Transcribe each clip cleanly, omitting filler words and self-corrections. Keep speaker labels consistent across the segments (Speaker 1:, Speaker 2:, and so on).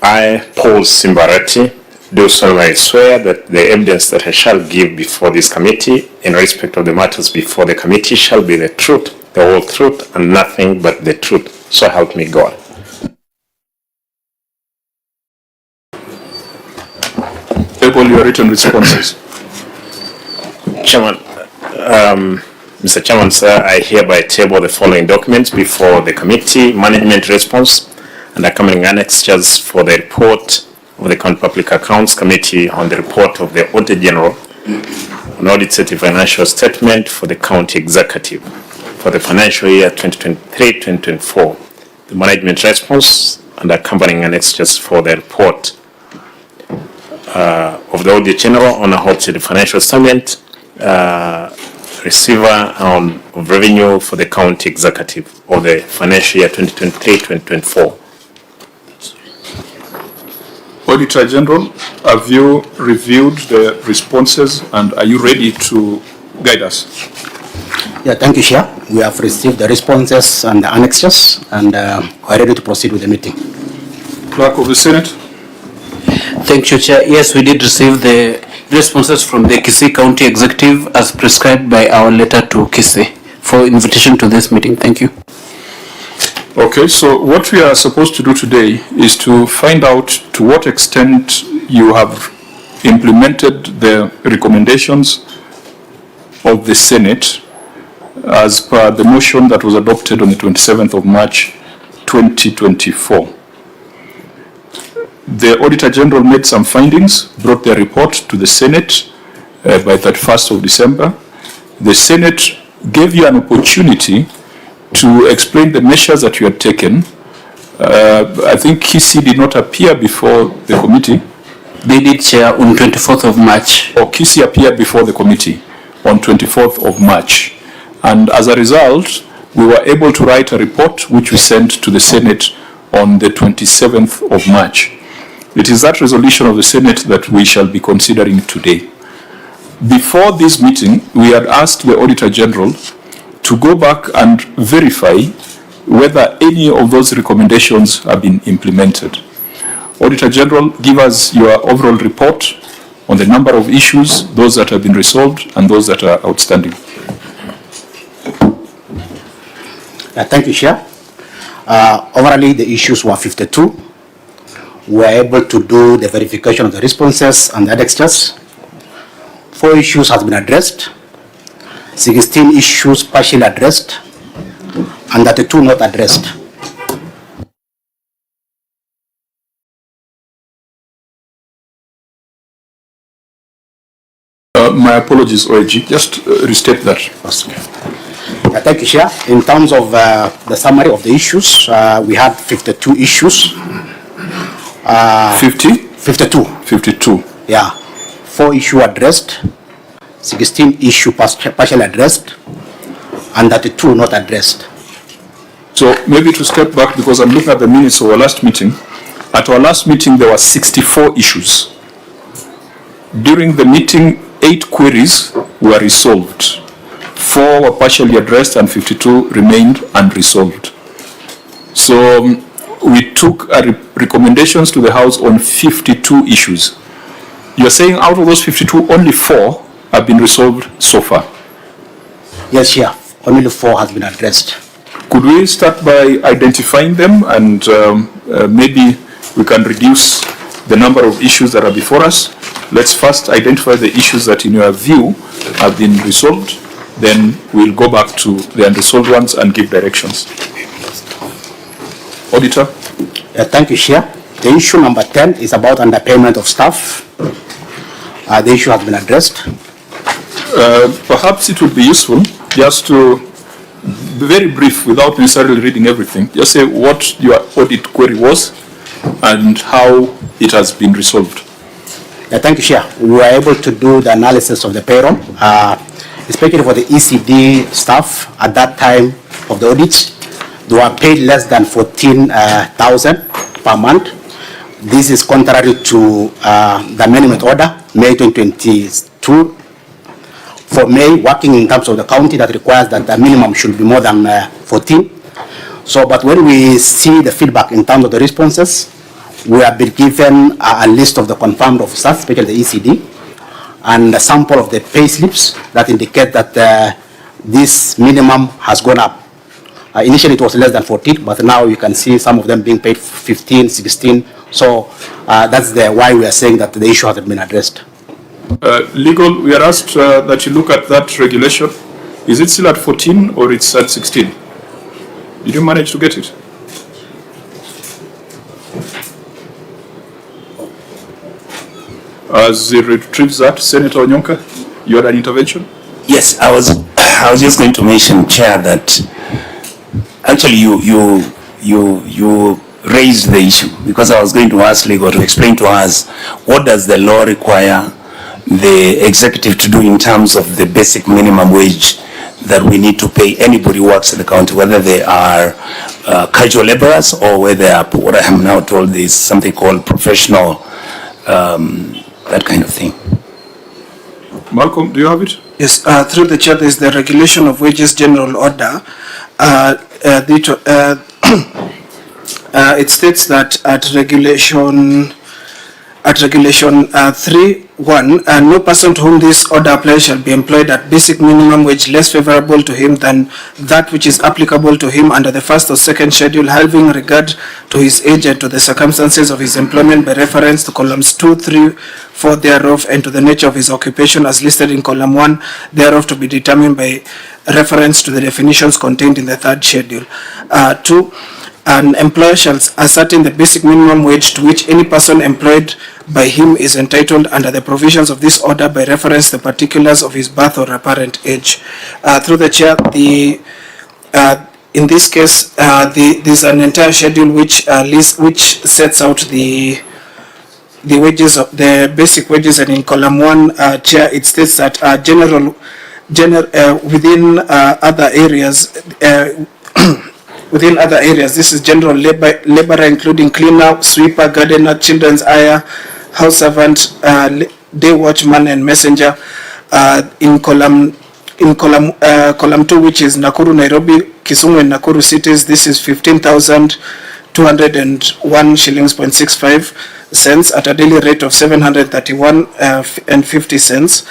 Speaker 1: I, Paul Simba Arati, do solemnly swear that the evidence that I shall give before this committee in respect of the matters before the committee shall be the truth, the whole truth, and nothing but the truth. So help me God.
Speaker 2: Table your written responses.
Speaker 1: Chairman, Mr. Chairman, sir, I hereby table the following documents before the committee: management response and accompanying annexures for the report of the County Public Accounts Committee on the report of the Auditor General on audited financial statement for the County Executive for the financial year 2023-2024, the management response and accompanying annexures for the report of the Auditor General on audited financial statement, receiver of revenue for the County Executive of the financial year 2023-2024.
Speaker 2: Auditor General, have you reviewed the responses and are you ready to guide us?
Speaker 3: Yeah, thank you, Chair. We have received the responses and the annexes and are ready to proceed with the meeting.
Speaker 2: Clerk of the Senate.
Speaker 4: Thank you, Chair. Yes, we did receive the responses from the Kisii County Executive as prescribed by our letter to Kisii for invitation to this meeting. Thank you.
Speaker 2: Okay, so what we are supposed to do today is to find out to what extent you have implemented the recommendations of the Senate as per the motion that was adopted on the 27th of March 2024. The Auditor General made some findings, brought their report to the Senate by 31st of December. The Senate gave you an opportunity to explain the measures that you had taken. I think Kisii did not appear before the committee.
Speaker 4: They did, Chair, on 24th of March.
Speaker 2: Or Kisii appeared before the committee on 24th of March. And as a result, we were able to write a report which we sent to the Senate on the 27th of March. It is that resolution of the Senate that we shall be considering today. Before this meeting, we had asked the Auditor General to go back and verify whether any of those recommendations have been implemented. Auditor General, give us your overall report on the number of issues, those that have been resolved and those that are outstanding.
Speaker 3: Thank you, Chair. Overall, the issues were 52. We were able to do the verification of the responses and the annexures. 4 issues has been addressed. 16 issues partially addressed, and 32 not addressed.
Speaker 2: My apologies, OAG. Just restate that.
Speaker 3: Thank you, Chair. In terms of the summary of the issues, we had 52 issues.
Speaker 2: 50?
Speaker 3: 52.
Speaker 2: 52.
Speaker 3: Yeah. 4 issues addressed. 16 issues partially addressed, and 32 not addressed.
Speaker 2: So maybe to step back, because I'm looking at the minutes of our last meeting. At our last meeting, there were 64 issues. During the meeting, 8 queries were resolved. 4 were partially addressed and 52 remained unresolved. So we took recommendations to the House on 52 issues. You're saying out of those 52, only 4 have been resolved so far?
Speaker 3: Yes, Chair. Only 4 has been addressed.
Speaker 2: Could we start by identifying them and maybe we can reduce the number of issues that are before us? Let's first identify the issues that in your view have been resolved. Then we'll go back to the unresolved ones and give directions. Auditor?
Speaker 3: Thank you, Chair. The issue number 10 is about underpayment of staff. The issue has been addressed.
Speaker 2: Perhaps it would be useful just to be very brief without necessarily reading everything. Just say what your audit query was and how it has been resolved.
Speaker 3: Thank you, Chair. We were able to do the analysis of the payroll, especially for the ECD staff at that time of the audit. They were paid less than 14,000 per month. This is contrary to the amendment order, May 2022. For May, working in terms of the county that requires that the minimum should be more than 14. So, but when we see the feedback in terms of the responses, we have been given a list of the confirmed officers, especially the ECD, and a sample of the pay slips that indicate that this minimum has gone up. Initially, it was less than 14, but now you can see some of them being paid 15, 16. So that's why we are saying that the issue hasn't been addressed.
Speaker 2: Legal, we are asked that you look at that regulation. Is it still at 14 or it's at 16? Did you manage to get it? As he retrieves that, Senator Onyonka, you had an intervention?
Speaker 5: Yes, I was just going to mention, Chair, that actually you raised the issue, because I was going to ask Legal to explain to us what does the law require the executive to do in terms of the basic minimum wage that we need to pay anybody who works in the county, whether they are casual laborers or whether they are, what I am now told is something called professional, that kind of thing.
Speaker 2: Malcolm, do you have it?
Speaker 6: Yes, through the chair, there is the Regulation of Wages General Order. It states that at Regulation 3.1, no person to whom this order applies shall be employed at basic minimum wage less favorable to him than that which is applicable to him under the first or second schedule, having regard to his age and to the circumstances of his employment by reference to columns 2, 3, 4 thereof, and to the nature of his occupation as listed in column 1 thereof, to be determined by reference to the definitions contained in the third schedule. 2. An employer shall ascertain the basic minimum wage to which any person employed by him is entitled under the provisions of this order by reference to the particulars of his birth or apparent age. Through the chair, in this case, there's an entire schedule which sets out the wages of the basic wages, and in column 1, chair, it states that within other areas. Within other areas, this is general laborer, including cleaner, sweeper, gardener, children's hire, house servant, day watchman, and messenger. In column 2, which is Nakuru, Nairobi, Kisumu, and Nakuru cities, this is 15,201 shillings 0.65 cents at a daily rate of 731 and 50 cents.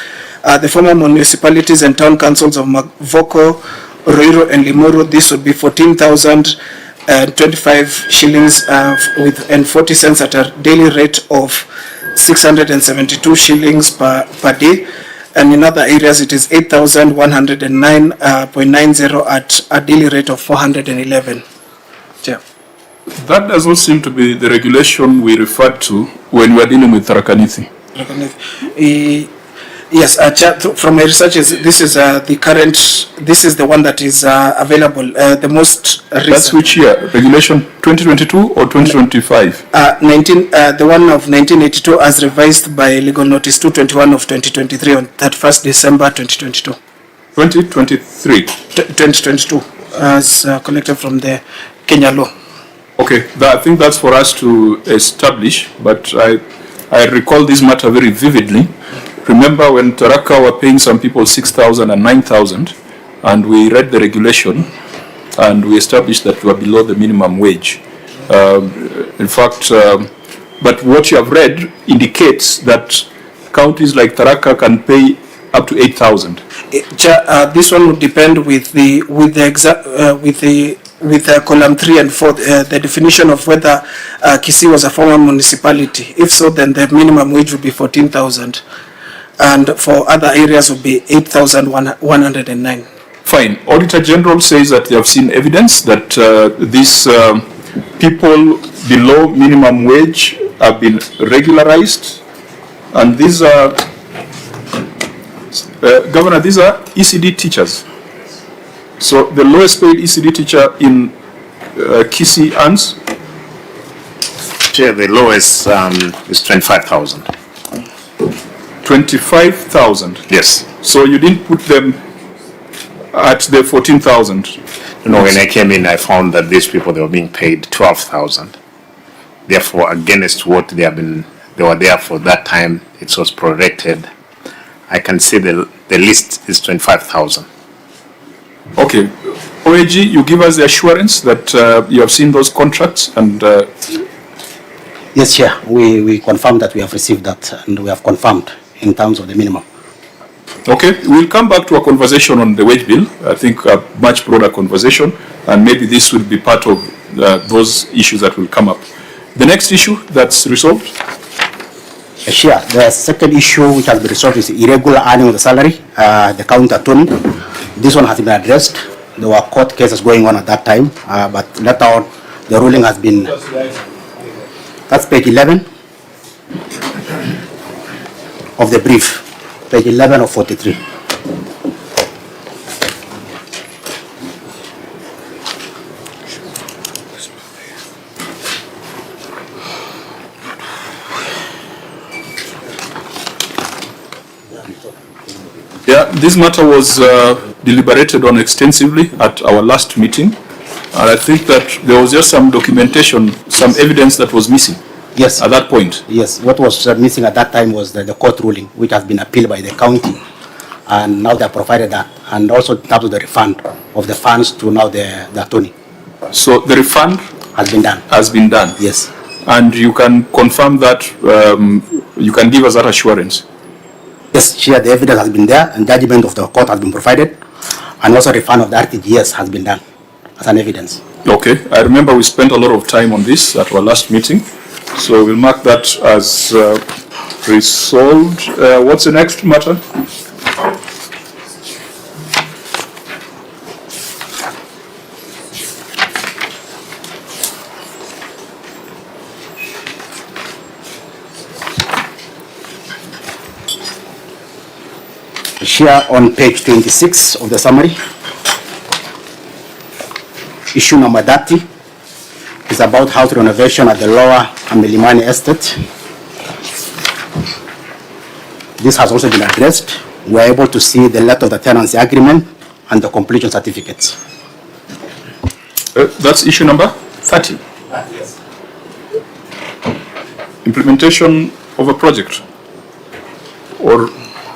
Speaker 6: The former municipalities and town councils of Mavoko, Roiro, and Limuru, this would be 14,025 shillings and 40 cents at a daily rate of 672 shillings per day. And in other areas, it is 8,109.90 at a daily rate of 411. Yeah.
Speaker 2: That does not seem to be the regulation we referred to when we are dealing with Tharaka-Nithi.
Speaker 6: Yes, from my researches, this is the current. This is the one that is available. The most recent.
Speaker 2: That's which year? Regulation 2022 or 2025?
Speaker 6: The one of 1982, as revised by Legal Notice 221 of 2023 on 31st December 2022.
Speaker 2: 2023.
Speaker 6: 2022, as collected from the Kenya law.
Speaker 2: Okay, I think that's for us to establish. But I recall this matter very vividly. Remember when Tharaka were paying some people 6,000 and 9,000, and we read the regulation, and we established that we were below the minimum wage. In fact, but what you have read indicates that counties like Tharaka can pay up to 8,000.
Speaker 6: This one would depend with column 3 and 4, the definition of whether Kisii was a former municipality. If so, then the minimum wage would be 14,000. And for other areas would be 8,109.
Speaker 2: Fine. Auditor General says that they have seen evidence that these people below minimum wage have been regularized, and these are, Governor, these are ECD teachers. So the lowest paid ECD teacher in Kisii earns?
Speaker 1: Chair, the lowest is 25,000.
Speaker 2: 25,000.
Speaker 1: Yes.
Speaker 2: So you didn't put them at the 14,000.
Speaker 1: No, when I came in, I found that these people, they were being paid 12,000. Therefore, against what they were there for that time, it was prorated. I can see the list is 25,000.
Speaker 2: Okay. OAG, you give us the assurance that you have seen those contracts and
Speaker 3: Yes, Chair. We confirm that we have received that and we have confirmed in terms of the minimum.
Speaker 2: okay, we'll come back to a conversation on the wage bill. I think a much broader conversation, and maybe this will be part of those issues that will come up. The next issue that's resolved?
Speaker 3: Sure. The second issue which has been resolved is irregular earning of the salary, the county attorney. This one has been addressed. There were court cases going on at that time, but later on the ruling has been, that's page 11 of the brief, page 11 of 43.
Speaker 2: Yeah, this matter was deliberated on extensively at our last meeting, and I think that there was just some documentation, some evidence that was missing.
Speaker 3: Yes.
Speaker 2: At that point.
Speaker 3: Yes. What was missing at that time was the court ruling, which has been appealed by the county, and now they have provided that, and also in terms of the refund of the funds to now the attorney.
Speaker 2: So the refund
Speaker 3: has been done.
Speaker 2: Has been done.
Speaker 3: Yes.
Speaker 2: And you can confirm that, you can give us that assurance.
Speaker 3: Yes, Chair, the evidence has been there and judgment of the court has been provided, and also refund of the RTGS has been done as an evidence.
Speaker 2: Okay, I remember we spent a lot of time on this at our last meeting, so we'll mark that as resolved. What's the next matter?
Speaker 3: Share on page 26 of the summary. Issue number 30 is about house renovation at the lower Milimani estate. This has also been addressed. We are able to see the letter of the tenancy agreement and the completion certificates.
Speaker 2: That's issue number 30.
Speaker 3: Yes.
Speaker 2: Implementation of a project or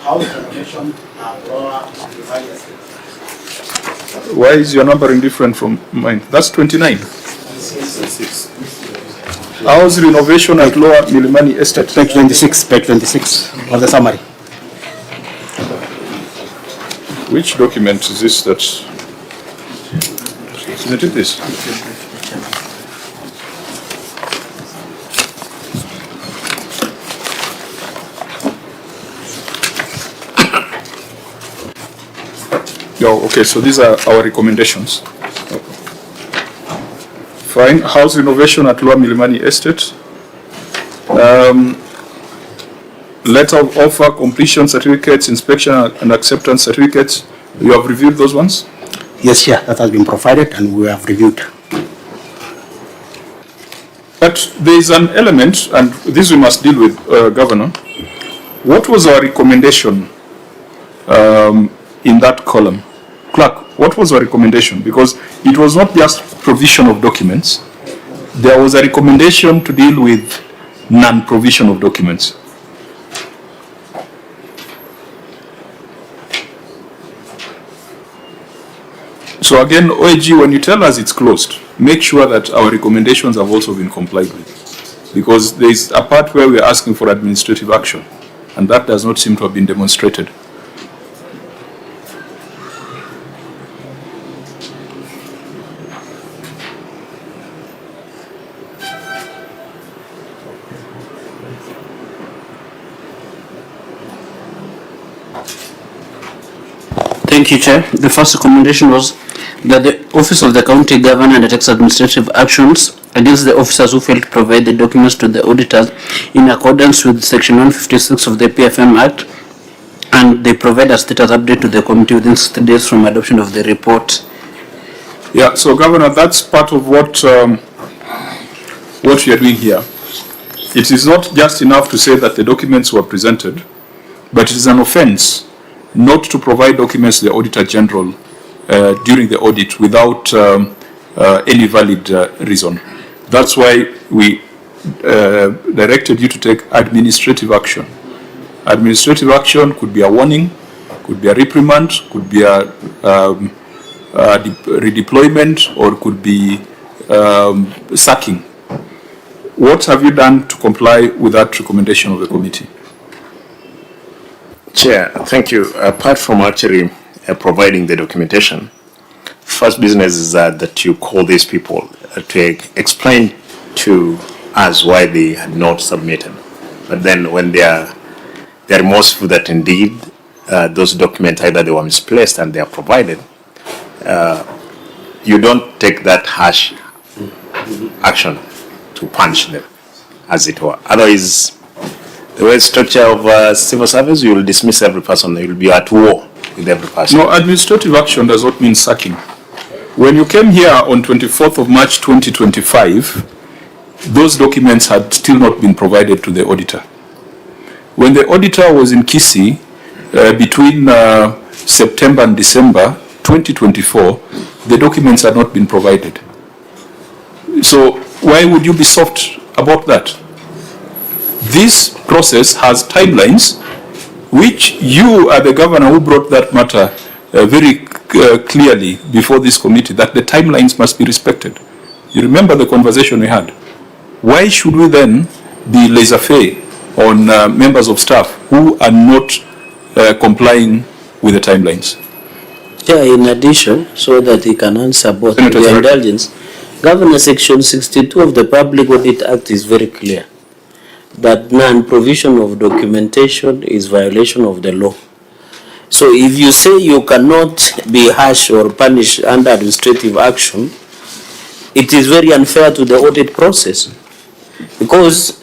Speaker 3: House renovation at lower Milimani estate.
Speaker 2: why is your numbering different from mine? That's 29. House renovation at Lower Milimani Estate.
Speaker 3: Page 26 of the summary.
Speaker 2: Which document is this? That's, isn't it this? Oh, okay, so these are our recommendations. Fine, house renovation at Lower Milimani Estate. Letter of offer, completion certificates, inspection and acceptance certificates. You have reviewed those ones?
Speaker 3: Yes, yeah, that has been provided and we have reviewed.
Speaker 2: But there is an element, and this we must deal with, Governor. What was our recommendation in that column? Clerk, what was our recommendation? Because it was not just provision of documents. There was a recommendation to deal with non-provision of documents. So again, OAG, when you tell us it's closed, make sure that our recommendations have also been complied with. Because there is a part where we are asking for administrative action, and that does not seem to have been demonstrated.
Speaker 4: Thank you, Chair. The first recommendation was that the Office of the County Governor undertakes administrative actions against the officers who fail to provide the documents to the auditors in accordance with Section 156 of the PFM Act, and they provide a status update to the committee within 60 days from adoption of the report.
Speaker 2: Yeah, so Governor, that's part of what we are doing here. It is not just enough to say that the documents were presented, but it is an offense not to provide documents to the Auditor General during the audit without any valid reason. That's why we directed you to take administrative action. Administrative action could be a warning, could be a reprimand, could be a redeployment, or could be sacking. What have you done to comply with that recommendation of the committee?
Speaker 1: Chair, thank you. Apart from actually providing the documentation, first business is that you call these people to explain to us why they had not submitted. But then when they are remorseful that indeed those documents, either they were misplaced and they are provided, you don't take that harsh action to punish them, as it were. Otherwise, the way structure of civil service, you will dismiss every person. You will be at war with every person.
Speaker 2: No, administrative action does not mean sacking. When you came here on 24th of March 2025, those documents had still not been provided to the auditor. When the auditor was in Kisii, between September and December 2024, the documents had not been provided. So why would you be soft about that? This process has timelines, which you are the governor who brought that matter very clearly before this committee, that the timelines must be respected. You remember the conversation we had. Why should we then be laissez-faire on members of staff who are not complying with the timelines?
Speaker 7: Yeah, in addition, so that he can answer both,
Speaker 2: Senator,
Speaker 7: the indulgence, Governor Section 62 of the Public Audit Act is very clear that non-provision of documentation is violation of the law. So if you say you cannot be harsh or punished under administrative action, it is very unfair to the audit process, because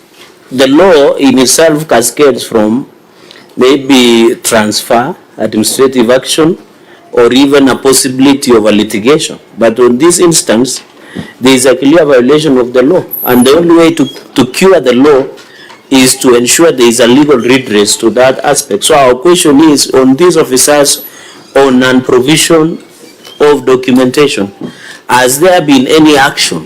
Speaker 7: the law in itself cascades from maybe transfer, administrative action, or even a possibility of a litigation. But on this instance, there is a clear violation of the law, and the only way to cure the law is to ensure there is a legal redress to that aspect. So our question is on these officers on non-provision of documentation. Has there been any action?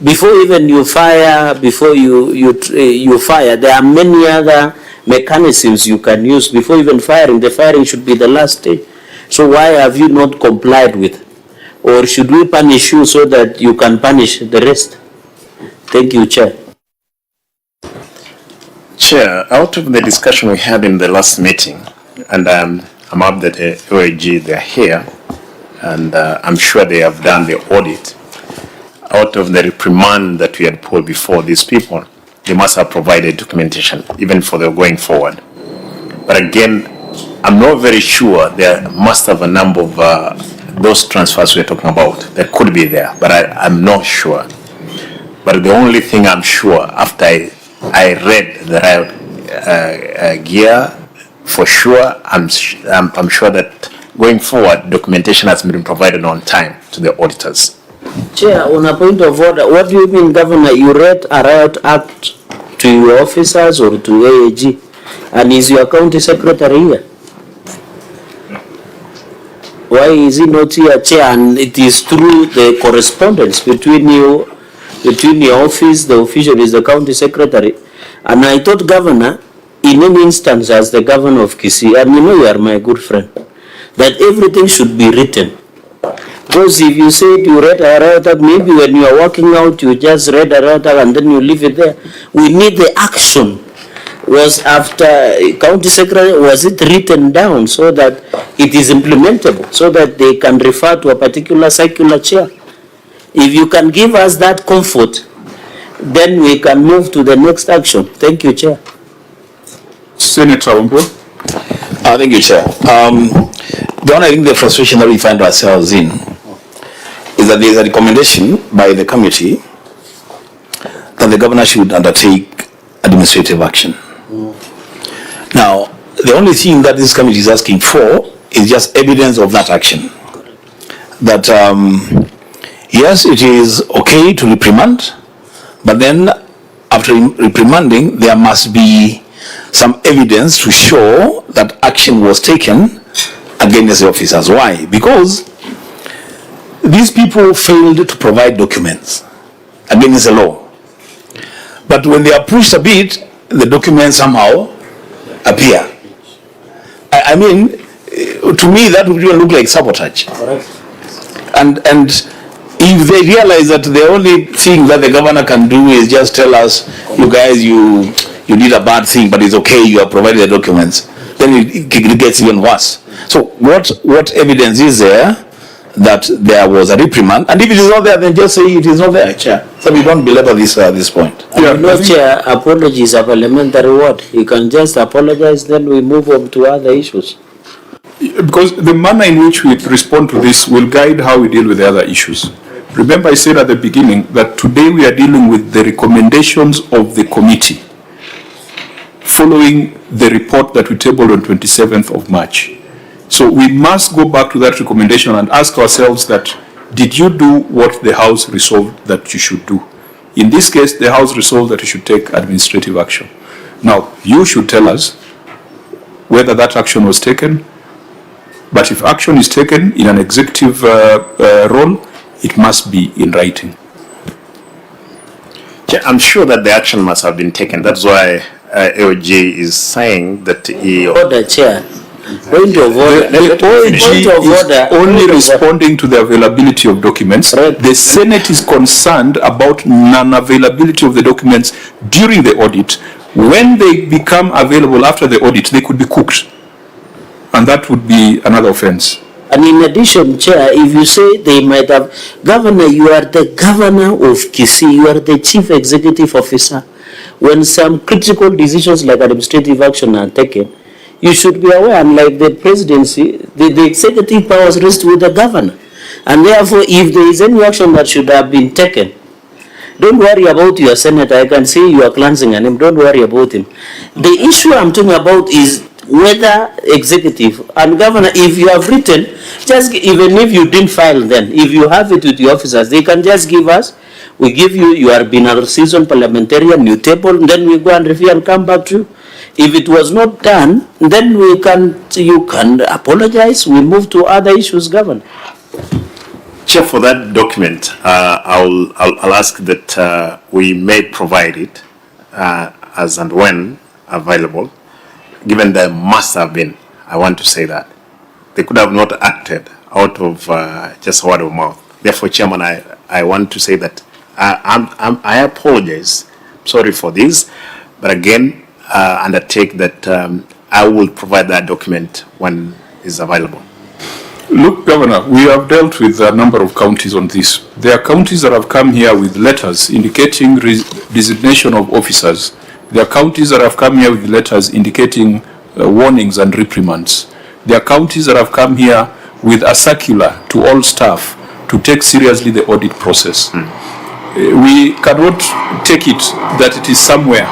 Speaker 7: Before even you fire, before you fire, there are many other mechanisms you can use before even firing. The firing should be the last stage. So why have you not complied with? Or should we punish you so that you can punish the rest? Thank you, Chair.
Speaker 1: Chair, out of the discussion we had in the last meeting, and I'm up that OAG, they're here, and I'm sure they have done the audit. Out of the reprimand that we had put before these people, they must have provided documentation, even for the going forward. But again, I'm not very sure. There must have a number of those transfers we're talking about that could be there, but I'm not sure. But the only thing I'm sure, after I read the riot gear, for sure, I'm sure that going forward, documentation has been provided on time to the auditors.
Speaker 7: Chair, on a point of order, what do you mean, Governor? You read a riot act to your officers or to AAG? And is your county secretary here? Why is he not here, Chair? And it is through the correspondence between you, between your office, the official is the county secretary. And I thought, Governor, in any instance as the governor of Kisii, and you know you are my good friend, that everything should be written. Because if you said you read a riot act, maybe when you are walking out, you just read a riot act and then you leave it there. We need the action. Was after county secretary, was it written down so that it is implementable, so that they can refer to a particular circular, Chair? If you can give us that comfort, then we can move to the next action. Thank you, Chair.
Speaker 2: Senator Wambua.
Speaker 8: Thank you, Chair. The only thing, the frustration that we find ourselves in is that there is a recommendation by the committee that the governor should undertake administrative action. Now, the only thing that this committee is asking for is just evidence of that action. That, yes, it is okay to reprimand, but then after reprimanding, there must be some evidence to show that action was taken against the officers. Why? Because these people failed to provide documents against the law. But when they are pushed a bit, the documents somehow appear. I mean, to me, that would even look like sabotage. And if they realize that the only thing that the governor can do is just tell us, you guys, you did a bad thing, but it's okay, you have provided the documents, then it gets even worse. So what evidence is there that there was a reprimand? And if it is not there, then just say it is not there, Chair. So we don't belabor this point.
Speaker 7: Chair, apologies are parliamentary word. You can just apologize, then we move on to other issues.
Speaker 2: Because the manner in which we respond to this will guide how we deal with the other issues. Remember, I said at the beginning that today we are dealing with the recommendations of the committee following the report that we tabled on 27th of March. So we must go back to that recommendation and ask ourselves that, did you do what the House resolved that you should do? In this case, the House resolved that you should take administrative action. Now, you should tell us whether that action was taken, but if action is taken in an executive role, it must be in writing.
Speaker 1: Chair, I'm sure that the action must have been taken. That's why AOG is saying that he...
Speaker 7: Order, Chair. Point of order.
Speaker 2: The OAG is only responding to the availability of documents.
Speaker 7: Right.
Speaker 2: The Senate is concerned about non-availability of the documents during the audit. When they become available after the audit, they could be cooked. And that would be another offense.
Speaker 7: And in addition, Chair, if you say they might have... Governor, you are the governor of Kisii. You are the chief executive officer. When some critical decisions like administrative action are taken, you should be aware, unlike the presidency, the executive powers rest with the governor. And therefore, if there is any action that should have been taken, don't worry about your senator. I can see you are glancing at him. Don't worry about him. The issue I'm talking about is whether executive and governor, if you have written, just even if you didn't file then, if you have it with the officers, they can just give us, we give you, you are being a seasoned parliamentarian, you table, then we go and review and come back to you. If it was not done, then you can apologize, we move to other issues, Governor.
Speaker 1: Chair, for that document, I'll ask that we may provide it as and when available. Given there must have been, I want to say that they could have not acted out of just word of mouth. Therefore, Chairman, I want to say that I apologize. Sorry for this, but again, undertake that I will provide that document when it's available.
Speaker 2: Look, Governor, we have dealt with a number of counties on this. There are counties that have come here with letters indicating designation of officers. There are counties that have come here with letters indicating warnings and reprimands. There are counties that have come here with a circular to all staff to take seriously the audit process. We cannot take it that it is somewhere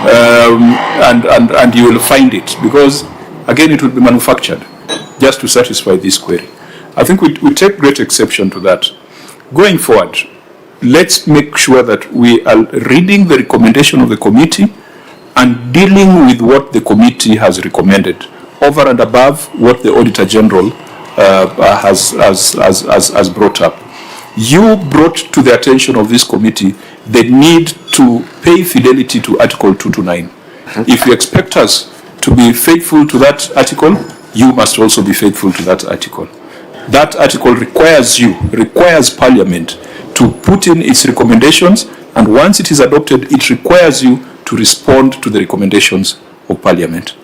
Speaker 2: and you will find it, because again it will be manufactured just to satisfy this query. I think we take great exception to that. Going forward, let's make sure that we are reading the recommendation of the committee and dealing with what the committee has recommended over and above what the Auditor General has brought up. You brought to the attention of this committee the need to pay fidelity to Article 229. If you expect us to be faithful to that article, you must also be faithful to that article. That article requires Parliament to put in its recommendations, and once it is adopted, it requires you to respond to the recommendations of Parliament.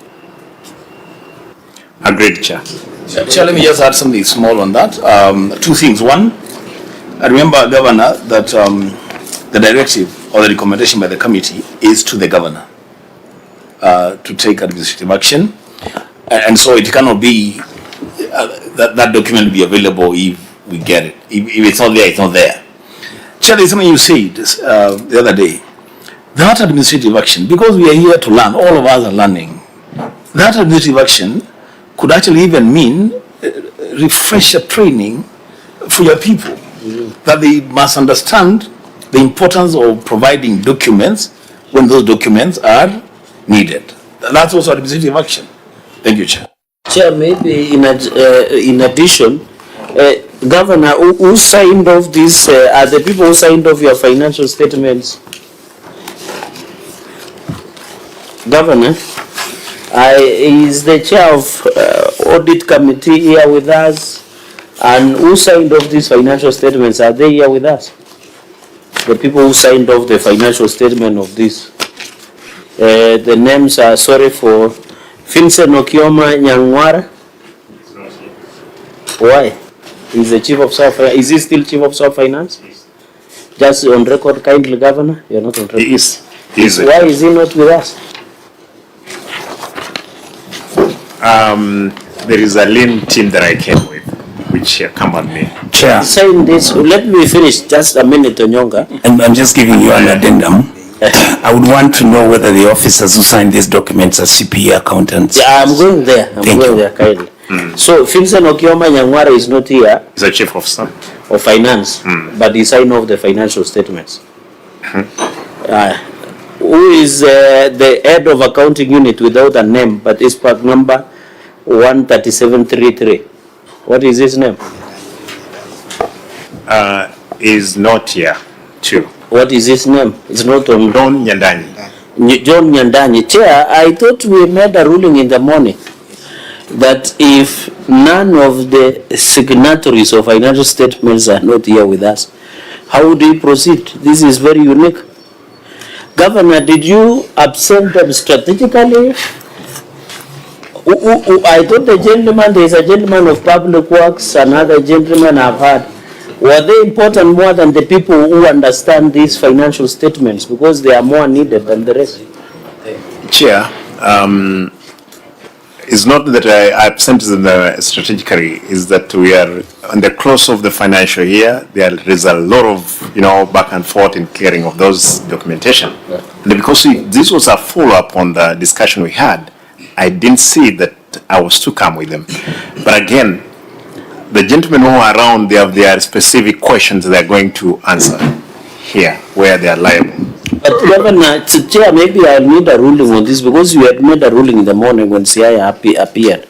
Speaker 1: Agreed, Chair.
Speaker 8: Chair, let me just add something small on that. Two things. One, I remember, Governor, that the directive or the recommendation by the committee is to the Governor to take administrative action. And so it cannot be that document will be available if we get it. If it's not there, it's not there. Chair, there's something you said the other day. That administrative action, because we are here to learn, all of us are learning, that administrative action could actually even mean refresher training for your people, that they must understand the importance of providing documents when those documents are needed. That's also administrative action. Thank you, Chair.
Speaker 7: Chair, maybe in addition, Governor, who signed off this? Are the people who signed off your financial statements? Governor, is the chair of audit committee here with us? And who signed off these financial statements? Are they here with us? The people who signed off the financial statement of this. The names are, sorry, for Vincent Okioma Nyang'wara. Why? He's the chief of South Finance. Is he still chief of South Finance? Just on record, kindly, Governor? You're not on record.
Speaker 1: He is. He is.
Speaker 7: Why is he not with us?
Speaker 1: There is a lean team that I came with, which accompanied me.
Speaker 5: Chair,
Speaker 7: Saying this, let me finish just a minute, Onyonga.
Speaker 5: and I'm just giving you an addendum. I would want to know whether the officers who signed these documents are CPA accountants.
Speaker 7: Yeah, I'm going there. I'm
Speaker 5: Thank
Speaker 7: going
Speaker 5: you.
Speaker 7: there, kindly. So, Vincent Okioma Nyang'wara is not here
Speaker 1: He's a chief officer.
Speaker 7: of finance, but he signed off the financial statements. Who is the head of accounting unit without a name, but is part number 13733? What is his name?
Speaker 1: Is not here too.
Speaker 7: What is his name? It's not on
Speaker 1: Don Nyandani.
Speaker 7: John Nyandanyi. Chair, I thought we made a ruling in the morning that if none of the signatories of financial statements are not here with us, how would we proceed? This is very unique. Governor, did you absent them strategically? I thought the gentleman, there is a gentleman of public works, another gentleman I've had. Were they important more than the people who understand these financial statements because they are more needed than the rest?
Speaker 1: Chair, it's not that I absent them strategically, is that we are on the close of the financial year. There is a lot of, back and forth in clearing of those documentation.
Speaker 7: Yeah.
Speaker 1: And because this was a follow-up on the discussion we had, I didn't see that I was to come with them. But again, the gentlemen who are around, they have their specific questions they're going to answer here, where they are liable.
Speaker 7: But Governor, Chair, maybe I'll need a ruling on this because you had made a ruling in the morning when CI appeared.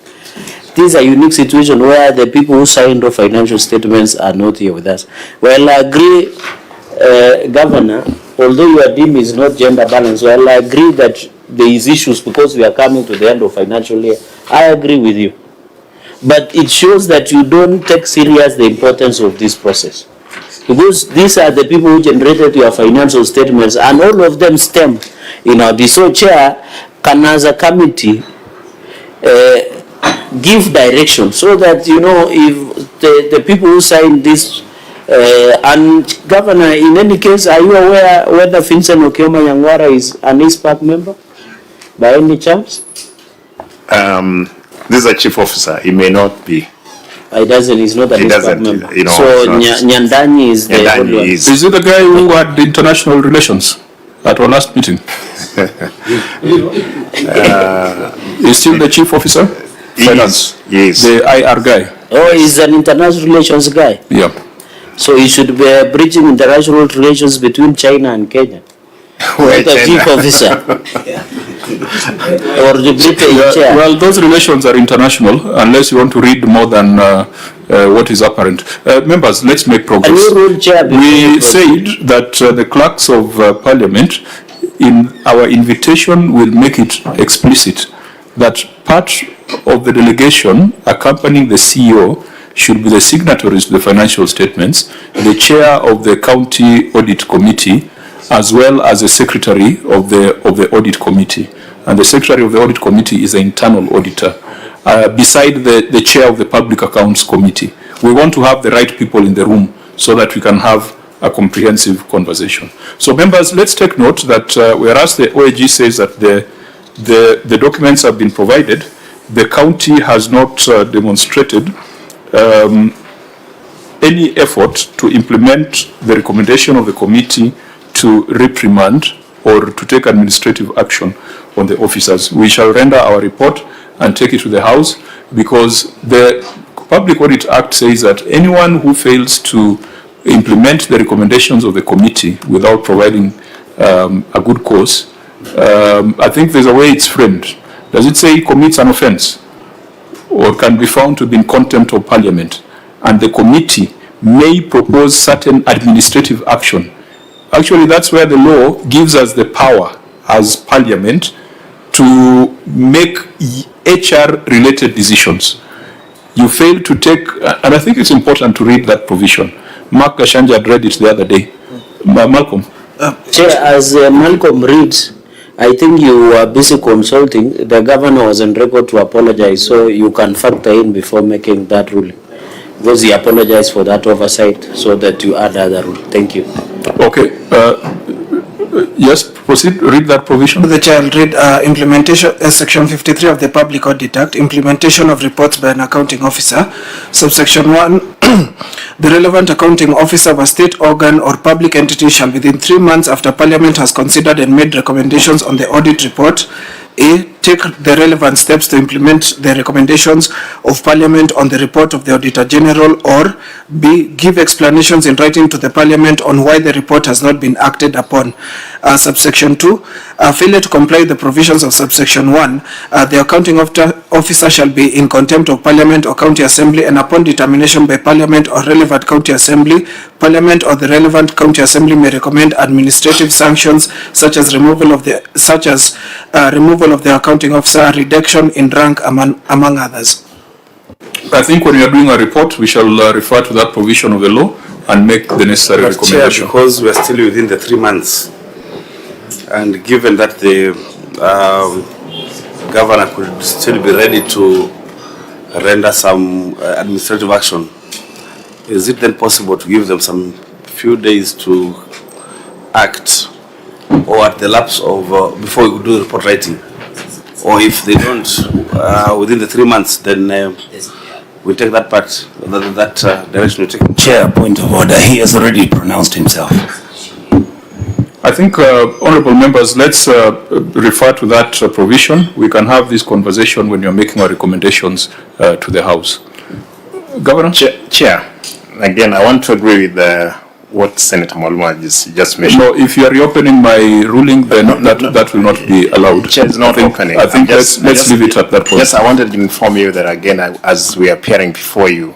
Speaker 7: This is a unique situation where the people who signed off financial statements are not here with us. Well, I agree, Governor, although your team is not gender balanced, well, I agree that there is issues because we are coming to the end of financial year. I agree with you. But it shows that you don't take serious the importance of this process. Because these are the people who generated your financial statements and all of them stem in our so Chair, can as a committee give direction so that, if the people who signed this, and Governor, in any case, are you aware whether Vincent Okioma Nyang'wara is an ISPAC member by any chance?
Speaker 1: This is a chief officer. He may not be.
Speaker 7: He doesn't. He's not an ISPAC member. So Nyandanyi is the
Speaker 1: Nyandanyi
Speaker 7: one.
Speaker 1: is.
Speaker 2: Is it the guy who had the international relations at our last meeting? He's still the chief officer? Finance.
Speaker 1: Yes.
Speaker 2: The IR guy.
Speaker 7: Oh, he's an international relations guy.
Speaker 2: Yeah.
Speaker 7: So he should be bridging international relations between China and Kenya.
Speaker 1: Where
Speaker 7: The chief
Speaker 1: China-
Speaker 7: officer. Or the British chair.
Speaker 2: Well, those relations are international unless you want to read more than what is apparent. Members, let's make progress.
Speaker 7: And you ruled chair before
Speaker 2: We
Speaker 7: you
Speaker 2: said that the clerks of Parliament, in our invitation, will make it explicit that part of the delegation accompanying the CEO should be the signatories to the financial statements, the chair of the county audit committee, as well as the secretary of the audit committee. And the secretary of the audit committee is the internal auditor, beside the chair of the public accounts committee. We want to have the right people in the room so that we can have a comprehensive conversation. So members, let's take note that whereas the OAG says that the documents have been provided, the county has not demonstrated any effort to implement the recommendation of the committee to reprimand or to take administrative action on the officers. We shall render our report and take it to the House because the Public Audit Act says that anyone who fails to implement the recommendations of the committee without providing a good cause, I think there's a way it's framed. Does it say commits an offense or can be found to be in contempt of Parliament, and the committee may propose certain administrative action? Actually, that's where the law gives us the power as Parliament to make HR-related decisions. You failed to take, and I think it's important to read that provision. Mark Gashanja had read it the other day. Malcolm.
Speaker 7: Chair, as Malcolm reads, I think you were busy consulting. The governor was on record to apologize, so you can factor in before making that ruling. Because he apologized for that oversight, so that you add other rule. Thank you.
Speaker 2: Okay. Yes, proceed. Read that provision.
Speaker 6: The chair will read implementation, section 53 of the Public Audit Act, implementation of reports by an accounting officer. Subsection 1, the relevant accounting officer of a state organ or public entity shall within 3 months after Parliament has considered and made recommendations on the audit report, A, take the relevant steps to implement the recommendations of Parliament on the report of the Auditor General, or B, give explanations in writing to the Parliament on why the report has not been acted upon. Subsection 2, failure to comply with the provisions of subsection 1, the accounting officer shall be in contempt of Parliament or County Assembly, and upon determination by Parliament or relevant County Assembly, Parliament or the relevant County Assembly may recommend administrative sanctions such as removal of the accounting officer, reduction in rank, among others.
Speaker 2: I think when we are doing a report, we shall refer to that provision of the law and make the necessary recommendation.
Speaker 9: Chair, because we are still within the 3 months, and given that the governor could still be ready to render some administrative action, is it then possible to give them some few days to act, or at the lapse of before we do report writing? Or if they don't within the 3 months, then we take that part, that direction we take.
Speaker 5: Chair, point of order. He has already pronounced himself.
Speaker 2: I think, honorable members, let's refer to that provision. We can have this conversation when you're making our recommendations to the House. Governor?
Speaker 1: Chair, again, I want to agree with what Senator Maluma just mentioned.
Speaker 2: No, if you are reopening my ruling, then that will not be allowed.
Speaker 1: Chair is not opening.
Speaker 2: I think let's leave it at that point.
Speaker 1: Yes, I wanted to inform you that again, as we are appearing before you,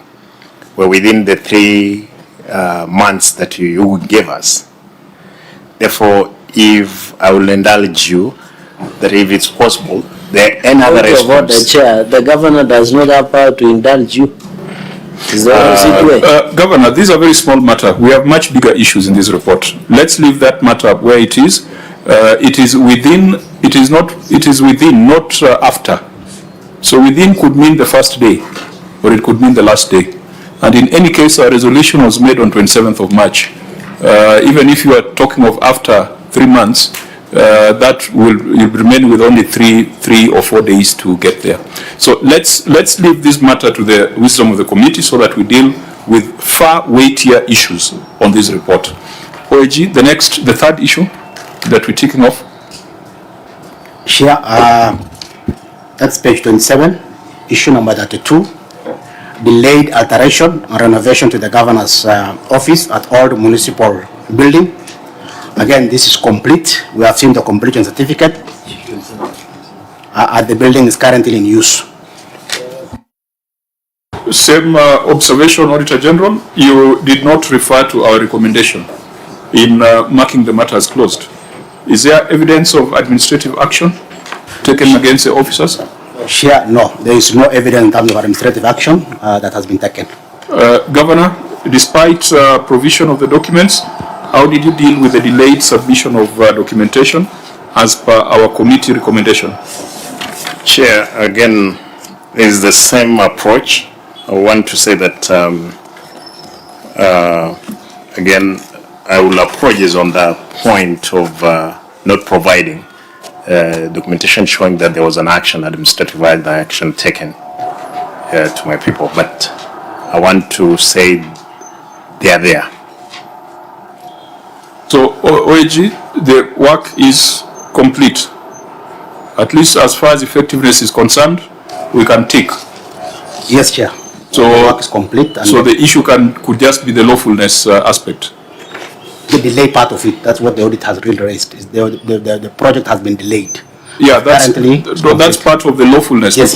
Speaker 1: we're within the 3 months that you gave us. Therefore, if I will indulge you, that if it's possible, there any other response.
Speaker 7: The chair, the governor does not have power to indulge you. Is that
Speaker 2: Governor, these are very small matter. We have much bigger issues in this report. Let's leave that matter where it is. It is within, not after. So within could mean the first day, or it could mean the last day. And in any case, our resolution was made on 27th of March. Even if you are talking of after 3 months, that will remain with only three or 4 days to get there. So let's leave this matter to the wisdom of the committee so that we deal with far weightier issues on this report. OAG, the third issue that we're taking off.
Speaker 3: Chair, that's page 27, issue number 32. Delayed alteration and renovation to the governor's office at Old Municipal Building. Again, this is complete. We have seen the completion certificate. The building is currently in use.
Speaker 2: Same observation, Auditor General. You did not refer to our recommendation in marking the matter as closed. Is there evidence of administrative action taken against the officers?
Speaker 3: Chair, no, there is no evidence in terms of administrative action that has been taken.
Speaker 2: Governor, despite provision of the documents, how did you deal with the delayed submission of documentation as per our committee recommendation?
Speaker 1: Chair, again, is the same approach. I want to say that, again, I will apologize on the point of not providing documentation showing that there was an administrative action taken to my people. But I want to say they are there.
Speaker 2: So, OAG, the work is complete. At least as far as effectiveness is concerned, we can tick.
Speaker 3: Yes, Chair.
Speaker 2: So
Speaker 3: the work is complete. And
Speaker 2: so the issue could just be the lawfulness aspect.
Speaker 3: The delay part of it, that's what the audit has really raised. Is the project has been delayed.
Speaker 2: Yeah, that's part of the lawfulness.
Speaker 3: Yes,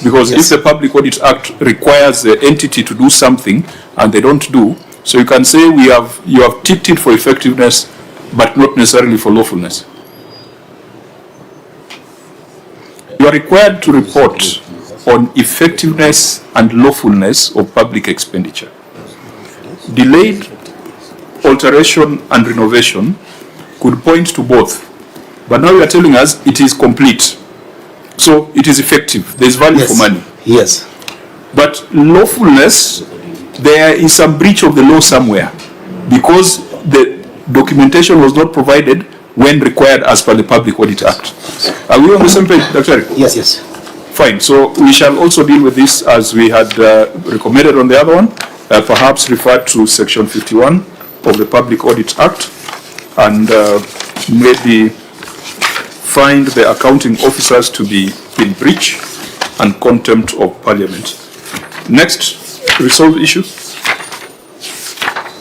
Speaker 2: because
Speaker 3: yes.
Speaker 2: If the Public Audit Act requires the entity to do something and they don't do, so you can say you have ticked it for effectiveness, but not necessarily for lawfulness. You are required to report on effectiveness and lawfulness of public expenditure. Delayed alteration and renovation could point to both, but now you are telling us it is complete. So it is effective. There is value for money.
Speaker 3: Yes.
Speaker 2: But lawfulness, there is some breach of the law somewhere because the documentation was not provided when required as per the Public Audit Act. Are we on the same page, Dr.
Speaker 3: Yes, yes.
Speaker 2: Fine. So we shall also deal with this as we had recommended on the other one, perhaps refer to Section 51 of the Public Audit Act and maybe find the accounting officers to be in breach and contempt of Parliament. Next, resolved issue.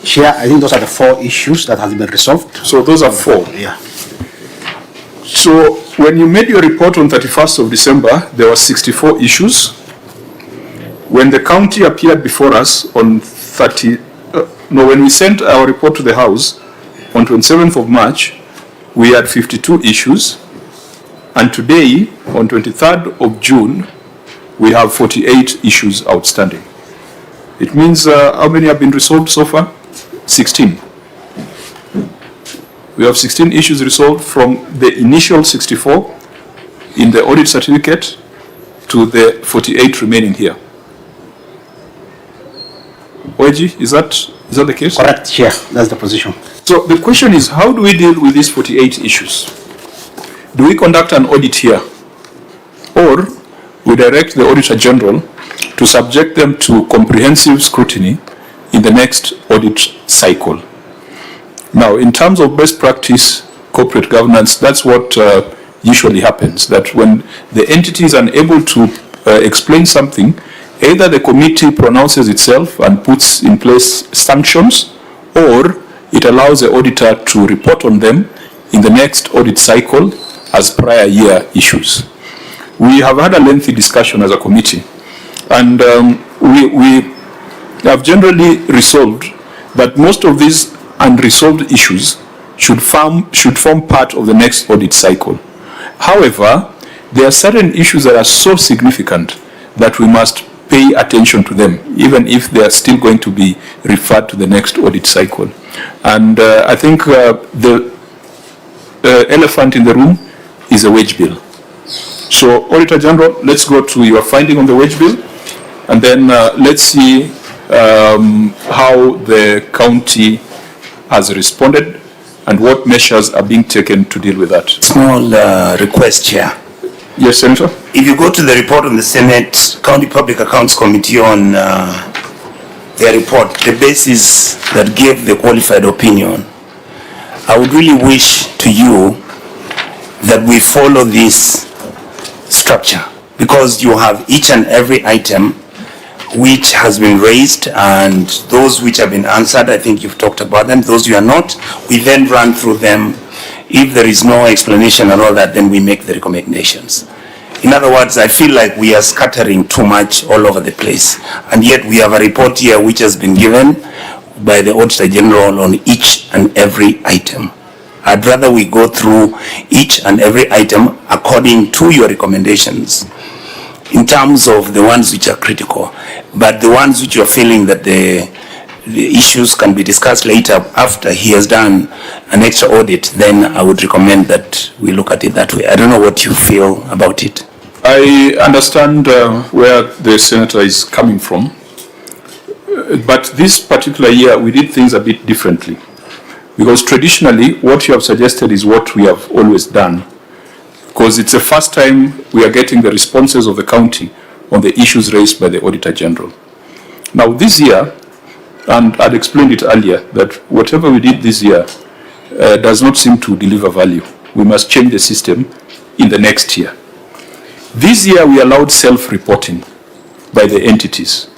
Speaker 3: Chair, I think those are the 4 issues that have been resolved.
Speaker 2: So those are 4.
Speaker 3: Yeah.
Speaker 2: So when you made your report on 31st of December, there were 64 issues. When the county appeared before us on when we sent our report to the House on 27th of March, we had 52 issues. And today, on 23rd of June, we have 48 issues outstanding. It means how many have been resolved so far? 16. We have 16 issues resolved from the initial 64 in the audit certificate to the 48 remaining here. OIG, is that the case?
Speaker 3: Correct, Chair. That's the position.
Speaker 2: So the question is, how do we deal with these 48 issues? Do we conduct an audit here? Or we direct the Auditor General to subject them to comprehensive scrutiny in the next audit cycle? Now, in terms of best practice corporate governance, that's what usually happens, that when the entity is unable to explain something, either the committee pronounces itself and puts in place sanctions, or it allows the auditor to report on them in the next audit cycle as prior year issues. We have had a lengthy discussion as a committee, and we have generally resolved that most of these unresolved issues should form part of the next audit cycle. However, there are certain issues that are so significant that we must pay attention to them, even if they are still going to be referred to the next audit cycle. And I think the elephant in the room is a wage bill. So, Auditor General, let's go to your finding on the wage bill, and then let's see how the county has responded and what measures are being taken to deal with that.
Speaker 5: Small request, Chair.
Speaker 2: Yes, Senator.
Speaker 5: If you go to the report on the Senate County Public Accounts Committee on their report, the basis that gave the qualified opinion, I would really wish to you that we follow this structure, because you have each and every item which has been raised, and those which have been answered, I think you've talked about them. Those you are not, we then run through them. If there is no explanation and all that, then we make the recommendations. In other words, I feel like we are scattering too much all over the place, and yet we have a report here which has been given by the Auditor General on each and every item. I'd rather we go through each and every item according to your recommendations, in terms of the ones which are critical, but the ones which you're feeling that the issues can be discussed later after he has done an extra audit, then I would recommend that we look at it that way. I don't know what you feel about it.
Speaker 2: I understand where the Senator is coming from, but this particular year we did things a bit differently, because traditionally what you have suggested is what we have always done, because it's the first time we are getting the responses of the county on the issues raised by the Auditor General. Now this year, and I'd explained it earlier, that whatever we did this year does not seem to deliver value. We must change the system in the next year. This year we allowed self-reporting by the entities.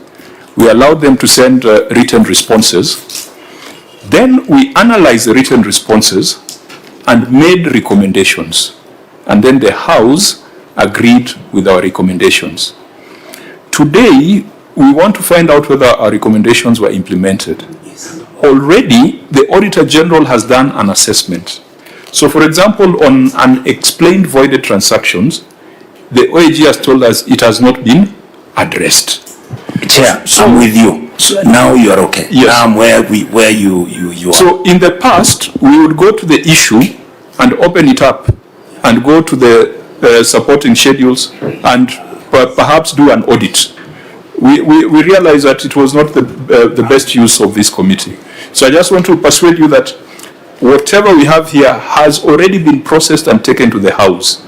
Speaker 2: We allowed them to send written responses. Then we analyzed the written responses and made recommendations. And then the House agreed with our recommendations. Today, we want to find out whether our recommendations were implemented. Already, the Auditor General has done an assessment. So, for example, on unexplained voided transactions, the OAG has told us it has not been addressed.
Speaker 5: Chair, I'm with you. So now you are okay.
Speaker 2: Yes.
Speaker 5: Now I'm where you are.
Speaker 2: So in the past, we would go to the issue and open it up and go to the supporting schedules and perhaps do an audit. We realized that it was not the best use of this committee. So I just want to persuade you that whatever we have here has already been processed and taken to the House.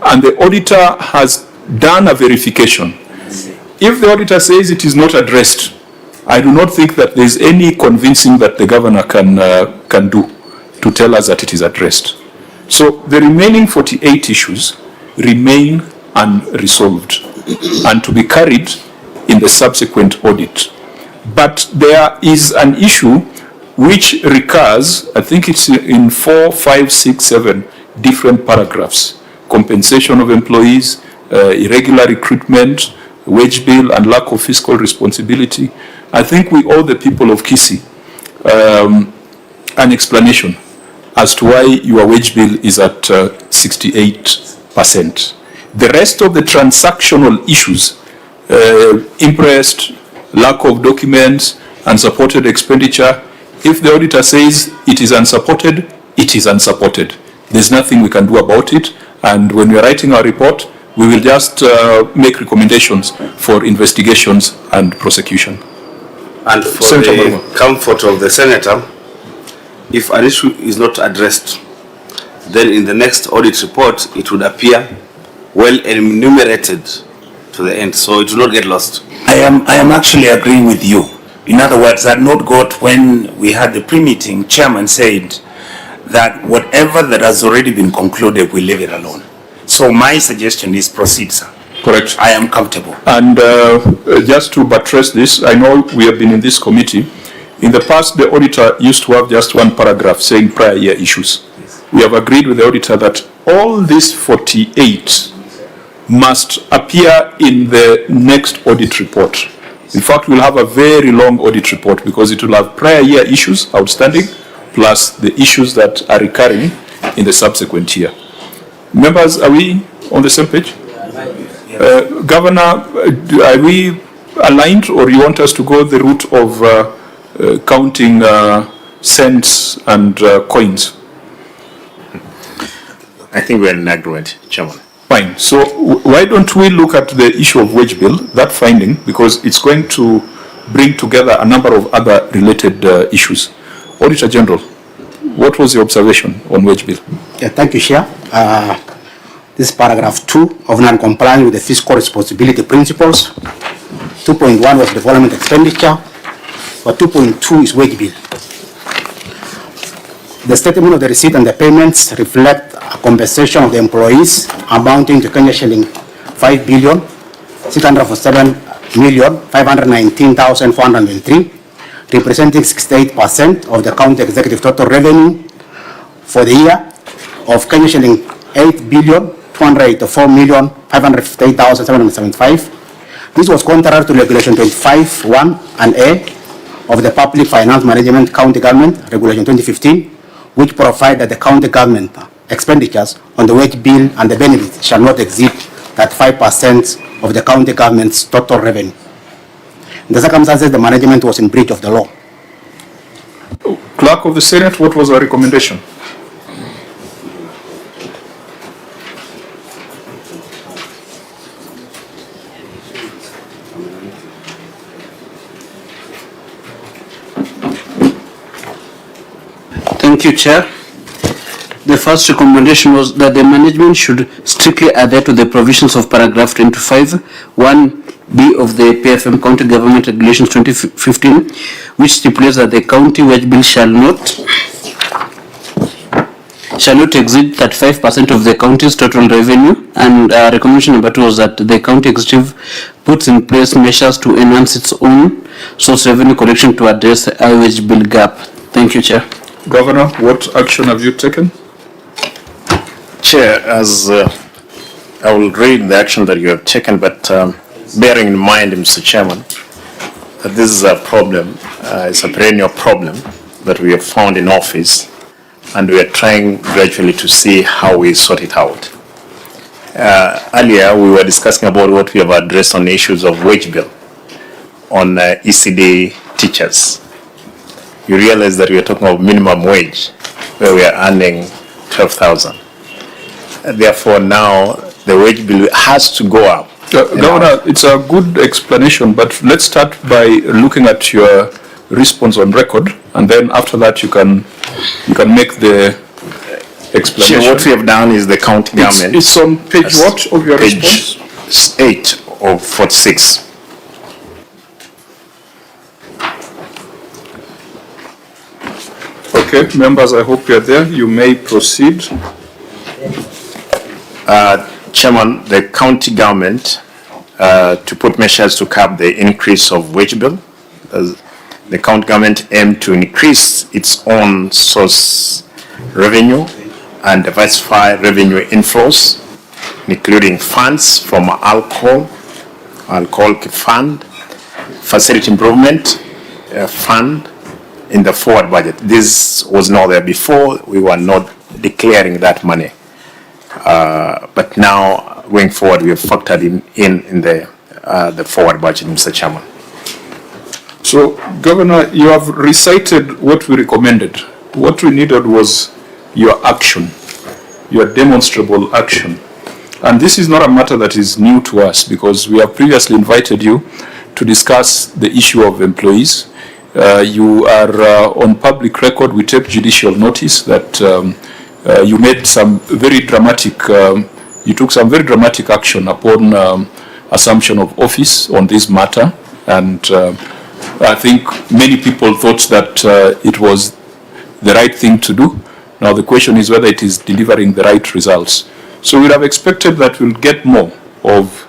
Speaker 2: And the auditor has done a verification. If the auditor says it is not addressed, I do not think that there is any convincing that the governor can do to tell us that it is addressed. So the remaining 48 issues remain unresolved and to be carried in the subsequent audit. But there is an issue which recurs, I think it's in 4, 5, 6, 7 different paragraphs. Compensation of employees, irregular recruitment, wage bill and lack of fiscal responsibility. I think we owe the people of Kisii an explanation as to why your wage bill is at 68%. The rest of the transactional issues, interest, lack of documents, unsupported expenditure, if the auditor says it is unsupported, it is unsupported. There's nothing we can do about it. And when we are writing our report, we will just make recommendations for investigations and prosecution.
Speaker 9: And for
Speaker 2: Senator
Speaker 9: the
Speaker 2: Baruma.
Speaker 9: comfort of the senator, if an issue is not addressed, then in the next audit report, it would appear well enumerated to the end, so it will not get lost.
Speaker 5: I am actually agreeing with you. In other words, I had not got when we had the pre-meeting, chairman said that whatever that has already been concluded, we leave it alone. So my suggestion is proceed, sir.
Speaker 2: Correct.
Speaker 5: I am comfortable.
Speaker 2: And just to buttress this, I know we have been in this committee. In the past, the auditor used to have just one paragraph saying prior year issues. We have agreed with the auditor that all these 48 must appear in the next audit report. In fact, we'll have a very long audit report because it will have prior year issues outstanding plus the issues that are recurring in the subsequent year. Members, are we on the same page? Governor, are we aligned, or you want us to go the route of counting cents and coins?
Speaker 1: I think we're in agreement, Chairman.
Speaker 2: Fine. So why don't we look at the issue of wage bill, that finding, because it's going to bring together a number of other related issues. Auditor General, what was your observation on wage bill?
Speaker 3: Yeah, thank you, Chair. This is paragraph 2 of non-compliance with the fiscal responsibility principles. 2.1 was development expenditure, but 2.2 is wage bill. The statement of the receipt and the payments reflect a compensation of the employees amounting to Kenya shilling 5,647,519,403, representing 68% of the county executive total revenue for the year of Kenya shilling 8,284,558,775. This was contrary to Regulation 25(1) and A of the Public Finance Management County Government Regulation 2015, which provide that the county government expenditures on the wage bill and the benefits shall not exceed that 5% of the county government's total revenue. In the circumstances, the management was in breach of the law.
Speaker 2: Clerk of the Senate, what was our recommendation?
Speaker 4: Thank you, Chair. The first recommendation was that the management should strictly adhere to the provisions of paragraph 25, 1B of the PFM County Government Regulations 2015, which stipulates that the county wage bill shall not exceed 35% of the county's total revenue. And recommendation number 2 was that the county executive puts in place measures to enhance its own source revenue collection to address the high wage bill gap. Thank you, Chair.
Speaker 2: Governor, what action have you taken?
Speaker 1: Chair, as I will read the action that you have taken, but bearing in mind, Mr. Chairman, that this is a problem, it's a perennial problem that we have found in office, and we are trying gradually to see how we sort it out. Earlier, we were discussing about what we have addressed on issues of wage bill on ECD teachers. You realize that we are talking of minimum wage, where we are earning 12,000. Therefore, now the wage bill has to go up.
Speaker 2: Governor, it's a good explanation, but let's start by looking at your response on record, and then after that you can make the explanation.
Speaker 1: Chair, what we have done is the county government.
Speaker 2: It's on page what of your response?
Speaker 1: Page 8 of 46.
Speaker 2: Okay, members, I hope you're there. You may proceed.
Speaker 1: Chairman, the county government to put measures to curb the increase of wage bill. The county government aimed to increase its own source revenue and diversify revenue inflows, including funds from alcohol fund, facility improvement fund in the forward budget. This was not there before. We were not declaring that money. But now, going forward, we have factored in the forward budget, Mr. Chairman.
Speaker 2: So, Governor, you have recited what we recommended. What we needed was your action, your demonstrable action. And this is not a matter that is new to us, because we have previously invited you to discuss the issue of employees. You are on public record. We take judicial notice that you made some very dramatic, you took some very dramatic action upon assumption of office on this matter, and I think many people thought that it was the right thing to do. Now the question is whether it is delivering the right results. So we'd have expected that we'll get more of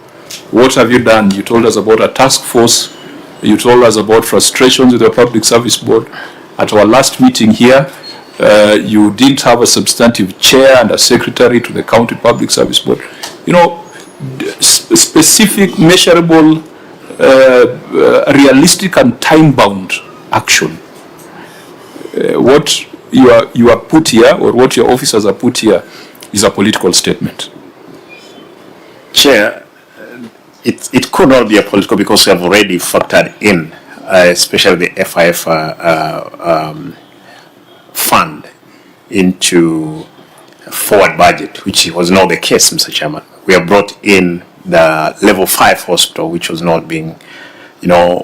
Speaker 2: what have you done. You told us about a task force. You told us about frustrations with the Public Service Board. At our last meeting here, you didn't have a substantive chair and a secretary to the County Public Service Board. You know, specific, measurable, realistic and time-bound action. What you are put here, or what your officers are put here, is a political statement.
Speaker 1: Chair, it could not be a political, because we have already factored in, especially the FIF fund into forward budget, which was not the case, Mr. Chairman. We have brought in the level 5 hospital, which was not being,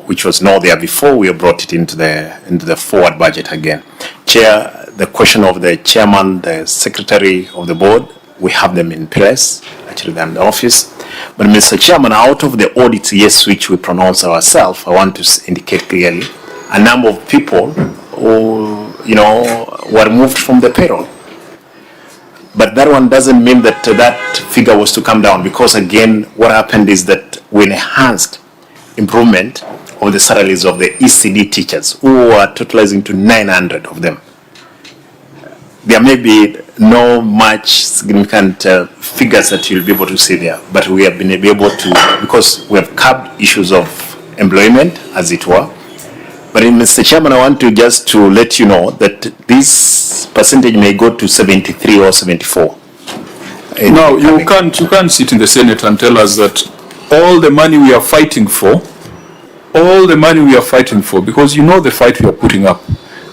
Speaker 1: which was not there before. We have brought it into the forward budget again. Chair, the question of the chairman, the secretary of the board, we have them in place. Actually, they're in the office. But Mr. Chairman, out of the audits, yes, which we pronounce ourselves, I want to indicate clearly a number of people who, were moved from the payroll. But that one doesn't mean that that figure was to come down, because again, what happened is that we enhanced improvement of the salaries of the ECD teachers, who are totalizing to 900 of them. There may be no much significant figures that you'll be able to see there, but we have been able to, because we have curbed issues of employment, as it were. But Mr. Chairman, I want to just to let you know that this percentage may go to 73 or 74.
Speaker 2: Now, you can't sit in the Senate and tell us that all the money we are fighting for, because you know the fight we are putting up,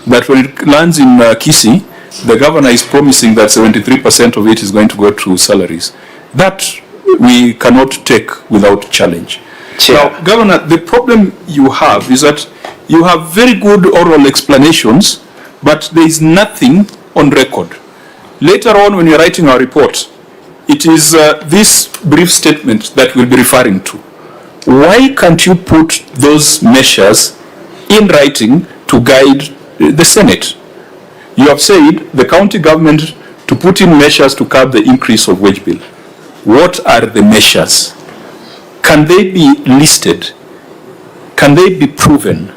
Speaker 2: that when it lands in Kisii, the governor is promising that 73% of it is going to go to salaries. That we cannot take without challenge.
Speaker 1: Chair.
Speaker 2: Now, Governor, the problem you have is that you have very good oral explanations, but there is nothing on record. Later on, when you're writing our report, it is this brief statement that we'll be referring to. Why can't you put those measures in writing to guide the Senate? You have said the county government to put in measures to curb the increase of wage bill. What are the measures? Can they be listed? Can they be proven?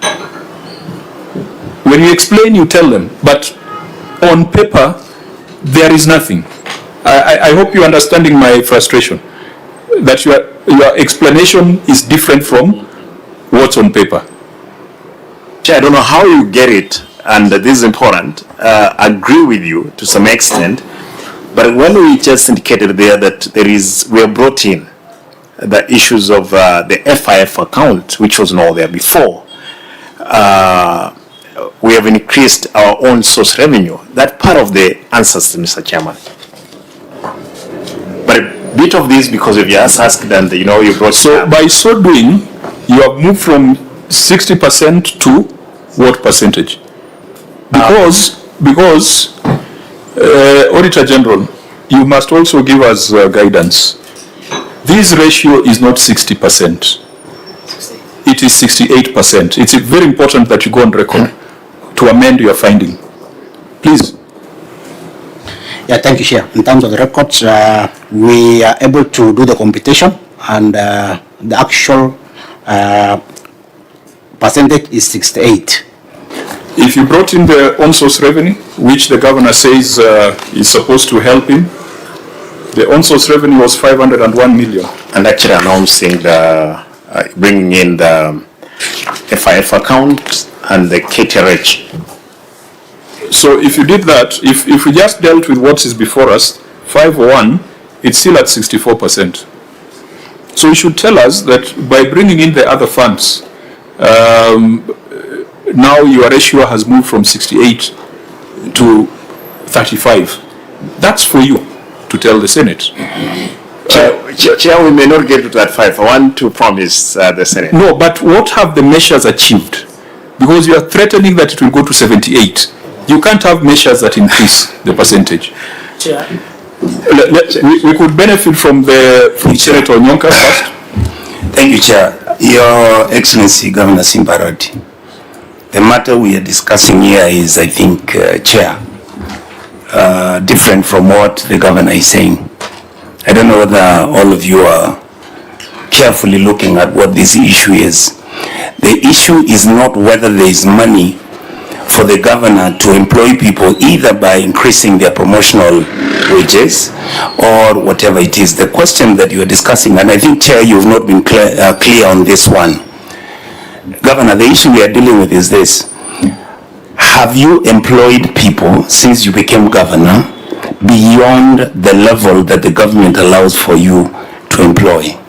Speaker 2: When you explain, you tell them, but on paper, there is nothing. I hope you're understanding my frustration, that your explanation is different from what's on paper.
Speaker 1: Chair, I don't know how you get it, and this is important. Agree with you to some extent. But when we just indicated there that we have brought in the issues of the FIF account, which was not there before, we have increased our own source revenue. That part of the answers, Mr. Chairman. But a bit of this because of just asked and you brought.
Speaker 2: So by so doing, you have moved from 60% to what percentage? Because Auditor General, you must also give us guidance. This ratio is not 60%. It is 68%. It's very important that you go on record to amend your finding. Please.
Speaker 3: Yeah, thank you, Chair. In terms of the records, we are able to do the computation, and the actual percentage is 68.
Speaker 2: If you brought in the on-source revenue, which the governor says is supposed to help him, the on-source revenue was 501 million.
Speaker 1: And actually announcing bringing in the FIF account and the KTRH.
Speaker 2: So if you did that, if we just dealt with what is before us, 501, it's still at 64%. So you should tell us that by bringing in the other funds, now your ratio has moved from 68 to 35. That's for you to tell the Senate.
Speaker 1: Chair, we may not get to that 5. I want to promise the Senate.
Speaker 2: No, but what have the measures achieved? Because you are threatening that it will go to 78. You can't have measures that increase the percentage.
Speaker 7: Chair.
Speaker 2: We could benefit from Senator Onyonka first.
Speaker 5: Thank you, Chair. Your Excellency, Governor Simba Arati. The matter we are discussing here is, I think, Chair, different from what the Governor is saying. I don't know whether all of you are carefully looking at what this issue is. The issue is not whether there is money for the governor to employ people either by increasing their promotional wages or whatever it is. The question that you are discussing, and I think, Chair, you have not been clear on this one. Governor, the issue we are dealing with is this. Have you employed people since you became governor beyond the level that the government allows for you to employ?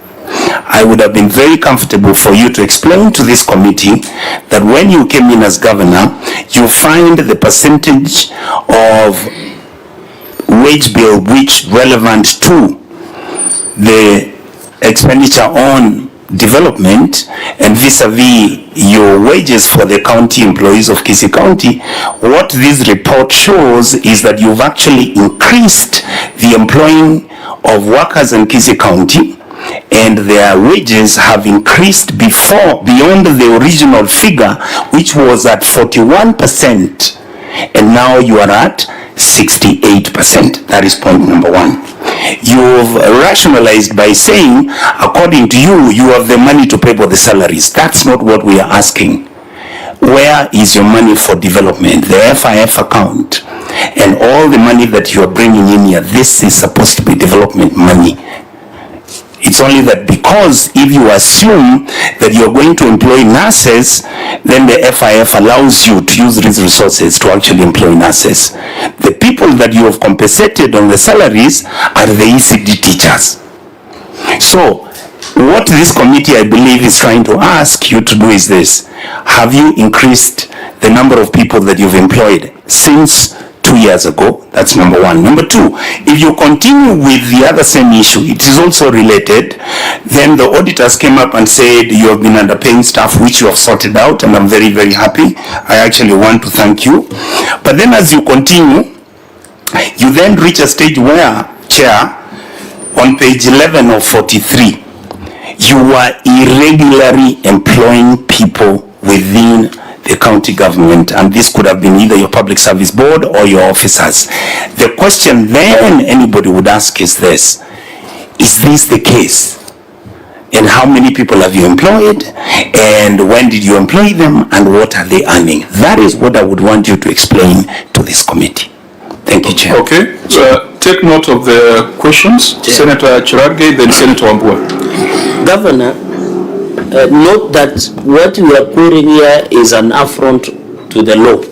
Speaker 5: I would have been very comfortable for you to explain to this committee that when you came in as governor, you find the percentage of wage bill which relevant to the expenditure on development and vis-a-vis your wages for the county employees of Kisii County. What this report shows is that you've actually increased the employing of workers in Kisii County, and their wages have increased beyond the original figure, which was at 41%, and now you are at 68%. That is point number one. You've rationalized by saying, according to you, you have the money to pay for the salaries. That's not what we are asking. Where is your money for development? The FIF account and all the money that you are bringing in here, this is supposed to be development money. It's only that because if you assume that you're going to employ nurses, then the FIF allows you to use these resources to actually employ nurses. The people that you have compensated on the salaries are the ECD teachers. So what this committee, I believe, is trying to ask you to do is this. Have you increased the number of people that you've employed since 2 years ago? That's number one. Number two, if you continue with the other same issue, it is also related. Then the auditors came up and said you have been underpaying staff, which you have sorted out, and I'm very, very happy. I actually want to thank you. But then as you continue, you then reach a stage where, Chair, on page 11 of 43, you are irregularly employing people within the county government, and this could have been either your public service board or your officers. The question then anybody would ask is this: is this the case? And how many people have you employed? And when did you employ them? And what are they earning? That is what I would want you to explain to this committee. Thank you, Chair.
Speaker 2: Okay, take note of the questions.
Speaker 7: Chair.
Speaker 2: Senator Chirarge, then Senator Wambua.
Speaker 7: Governor, note that what you are querying here is an affront to the law.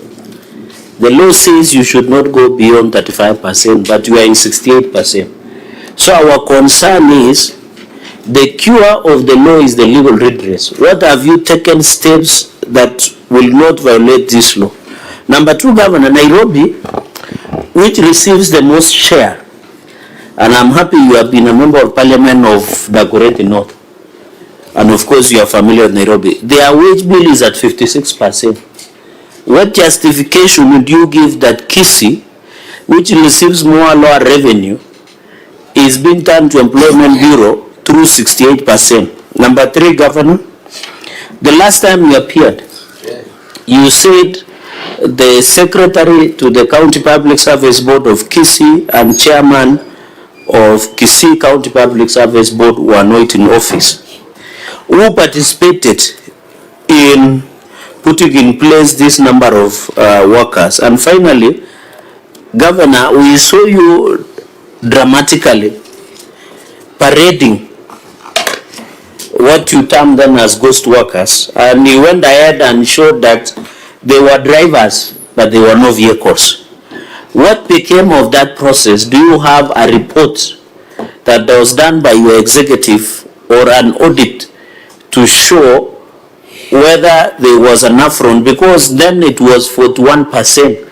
Speaker 7: The law says you should not go beyond 35%, but you are in 68%. So our concern is the cure of the law is the legal redress. What have you taken steps that will not violate this law? Number two, Governor, Nairobi, which receives the most share, and I'm happy you have been a member of parliament of Dagoretti North, and of course you are familiar with Nairobi. Their wage bill is at 56%. What justification would you give that Kisii, which receives more lower revenue, is being turned to Employment Bureau through 68%? Number three, Governor, the last time you appeared, you said the secretary to the County Public Service Board of Kisii and chairman of Kisii County Public Service Board were not in office. Who participated in putting in place this number of workers? And finally, Governor, we saw you dramatically parading what you term them as ghost workers, and you went ahead and showed that they were drivers, but they were no vehicles. What became of that process? Do you have a report that was done by your executive or an audit to show whether there was an affront? Because then it was 41%,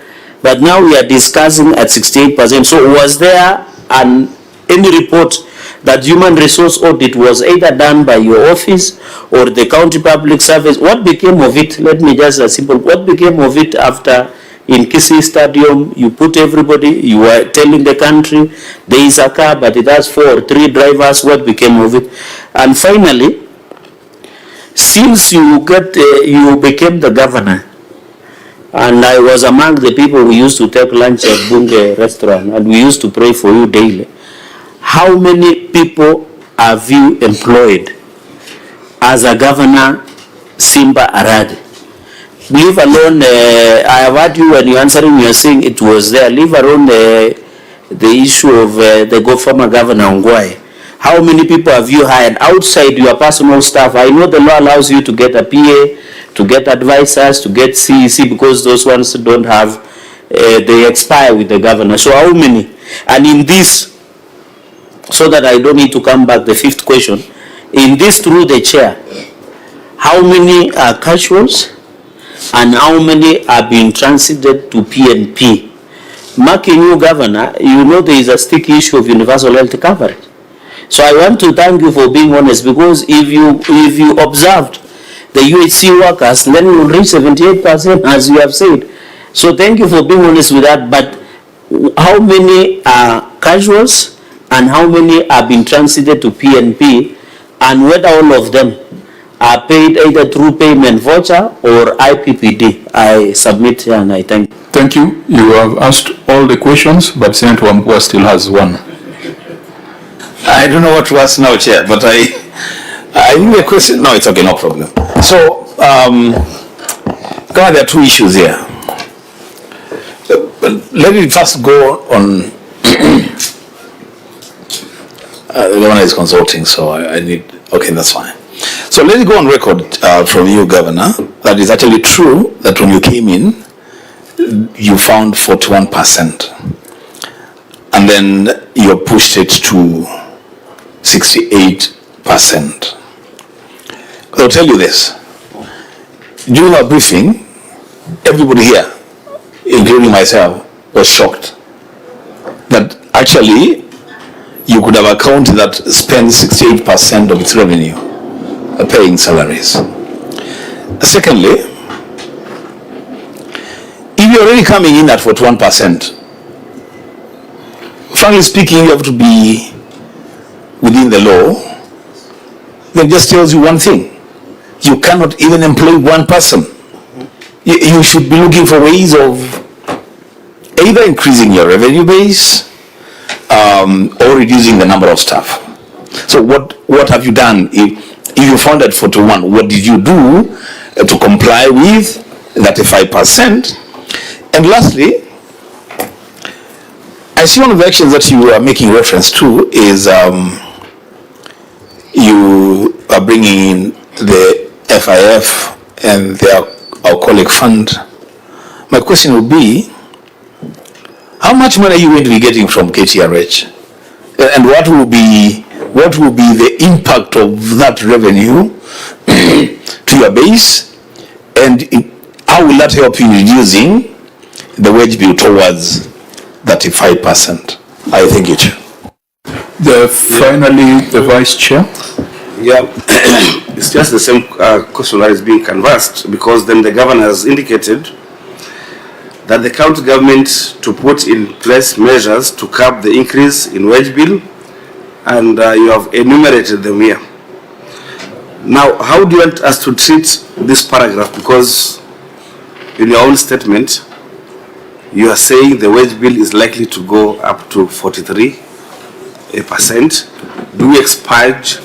Speaker 7: but now we are discussing at 68%. So was there any report that human resource audit was either done by your office or the county public service? What became of it? Let me just a simple, what became of it after in Kisii Stadium you put everybody, you were telling the country there is a car but it has 4 or 3 drivers? What became of it? And finally, since you became the governor, and I was among the people who used to take lunch at Bunge restaurant, and we used to pray for you daily, how many people have you employed as a governor, Simba Arati? Leave alone, I have heard you when you're answering, you're saying it was there. Leave alone the issue of the former governor Ngwai. How many people have you hired outside your personal staff? I know the law allows you to get a PA, to get advisors, to get CEC, because those ones don't have, they expire with the governor. So how many? And in this, so that I don't need to come back, the fifth question, in this through the chair, how many are casuals and how many are being transited to PNP? Marking you governor, you know there is a sticky issue of universal health coverage. So I want to thank you for being honest, because if you observed the UHC workers, then you will reach 78%, as you have said. So thank you for being honest with that. But how many are casuals and how many are being transited to PNP, and whether all of them are paid either through payment voucher or IPPD? I submit here and I thank you.
Speaker 2: Thank you. You have asked all the questions, but Senator Wambua still has one.
Speaker 8: I don't know what to ask now, Chair, but I think the question, no, it's okay, no problem. So, there are two issues here. Let me first go on, the governor is consulting, so I need, okay, that's fine. So let me go on record from you, Governor, that it's actually true that when you came in, you found 41%, and then you pushed it to 68%. I'll tell you this. During our briefing, everybody here, including myself, was shocked that actually you could have a county that spends 68% of its revenue paying salaries. Secondly, if you're already coming in at 41%, frankly speaking, you have to be within the law. That just tells you one thing: you cannot even employ one person. You should be looking for ways of either increasing your revenue base or reducing the number of staff. So what have you done? If you found at 41, what did you do to comply with that 5%? And lastly, I see one of the actions that you are making reference to is you are bringing in the FIF and their alcoholic fund my question would be, how much money are you going to be getting from KTRH? And what will be the impact of that revenue to your base? And how will that help you reducing the wage bill towards 35%? I thank you, Chair.
Speaker 2: Finally, the Vice Chair.
Speaker 9: Yeah, it's just the same question that is being canvassed, because then the governor has indicated that the county government to put in place measures to curb the increase in wage bill, and you have enumerated them here. Now, how do you want us to treat this paragraph? Because in your own statement, you are saying the wage bill is likely to go up to 43%. Do we expurge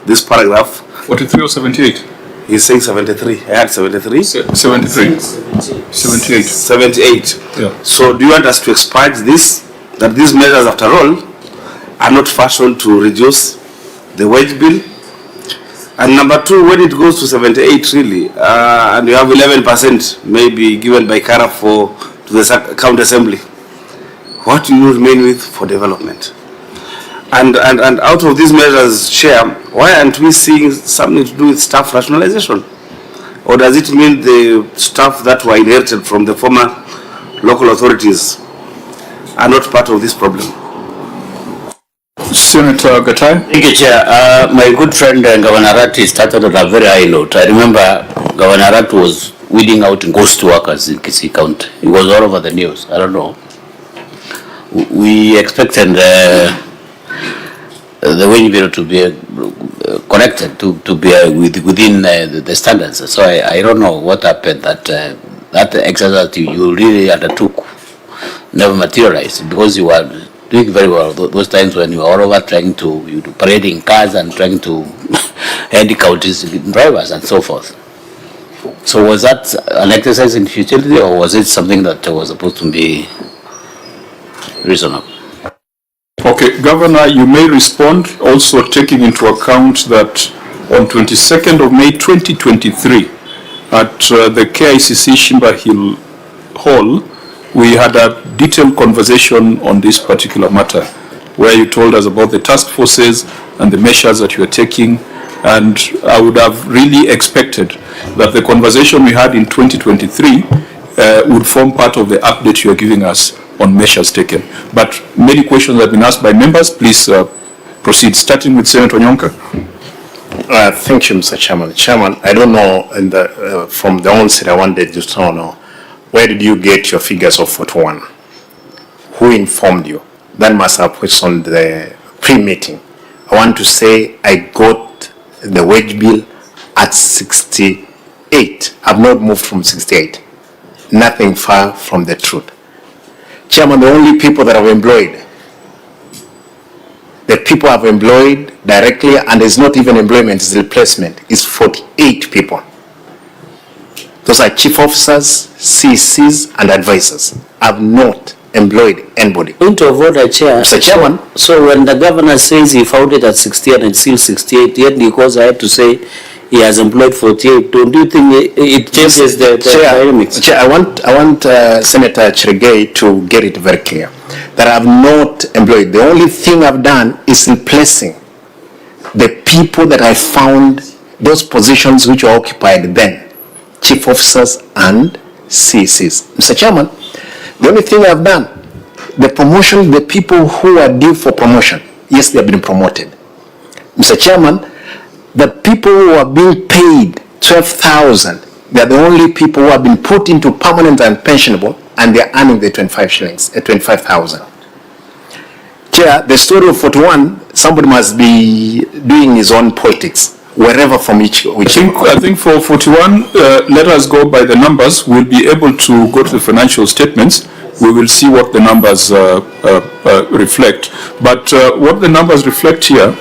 Speaker 9: this paragraph?
Speaker 2: 43 or 78?
Speaker 9: He's saying 73. I had 73.
Speaker 2: 73. 78.
Speaker 9: 78.
Speaker 2: Yeah.
Speaker 9: So do you want us to expurge this, that these measures, after all, are not fashioned to reduce the wage bill? And number two, when it goes to 78 really, and you have 11% maybe given by CARA to the county assembly, what do you remain with for development? And out of these measures, Chair, why aren't we seeing something to do with staff rationalization? Or does it mean the staff that were inherited from the former local authorities are not part of this problem?
Speaker 2: Senator Gatai.
Speaker 4: Thank you, Chair. My good friend Governor Arati started on a very high note. I remember Governor Arati was weeding out ghost workers in Kisii County. It was all over the news. I don't know. We expected the wage bill to be connected to be within the standards. So I don't know what happened that that exercise you really undertook never materialized, because you were doing very well those times when you were all over trying to parading cars and trying to head counties drivers and so forth. So was that an exercise in futility, or was it something that was supposed to be reasonable?
Speaker 2: Okay, Governor, you may respond, also taking into account that on 22nd of May 2023 at the KICC Simba Hill Hall, we had a detailed conversation on this particular matter, where you told us about the task forces and the measures that you are taking. And I would have really expected that the conversation we had in 2023 would form part of the update you are giving us on measures taken. But many questions have been asked by members. Please proceed, starting with Senator Nyonka.
Speaker 1: Thank you, Mr. Chairman. Chairman, I don't know, from the onset I wanted to know, where did you get your figures of 41? Who informed you? That must have questioned the pre-meeting. I want to say I got the wage bill at 68. I've not moved from 68. Nothing far from the truth. Chairman, the only people that I've employed, the people I've employed directly, and it's not even employment, it's replacement, is 48 people. Those are chief officers, CCs, and advisors. I've not employed anybody.
Speaker 7: Point of order, Chair.
Speaker 1: Mr. Chairman.
Speaker 7: So when the governor says he found it at 68 and still 68, yet because I had to say he has employed 48, don't you think it changes the dynamics?
Speaker 1: Chair, I want Senator Chirigei to get it very clear that I've not employed. The only thing I've done is replacing the people that I found, those positions which were occupied then, chief officers and CCs. Mr. Chairman, the only thing I've done, the promotion, the people who are due for promotion, yes, they have been promoted. Mr. Chairman, the people who are being paid 12,000, they are the only people who have been put into permanent and pensionable, and they are earning the 25 shillings, 25,000. Chair, the story of 41, somebody must be doing his own politics, wherever from which
Speaker 2: I think for 41, let us go by the numbers. We'll be able to go to the financial statements. We will see what the numbers reflect. But what the numbers reflect here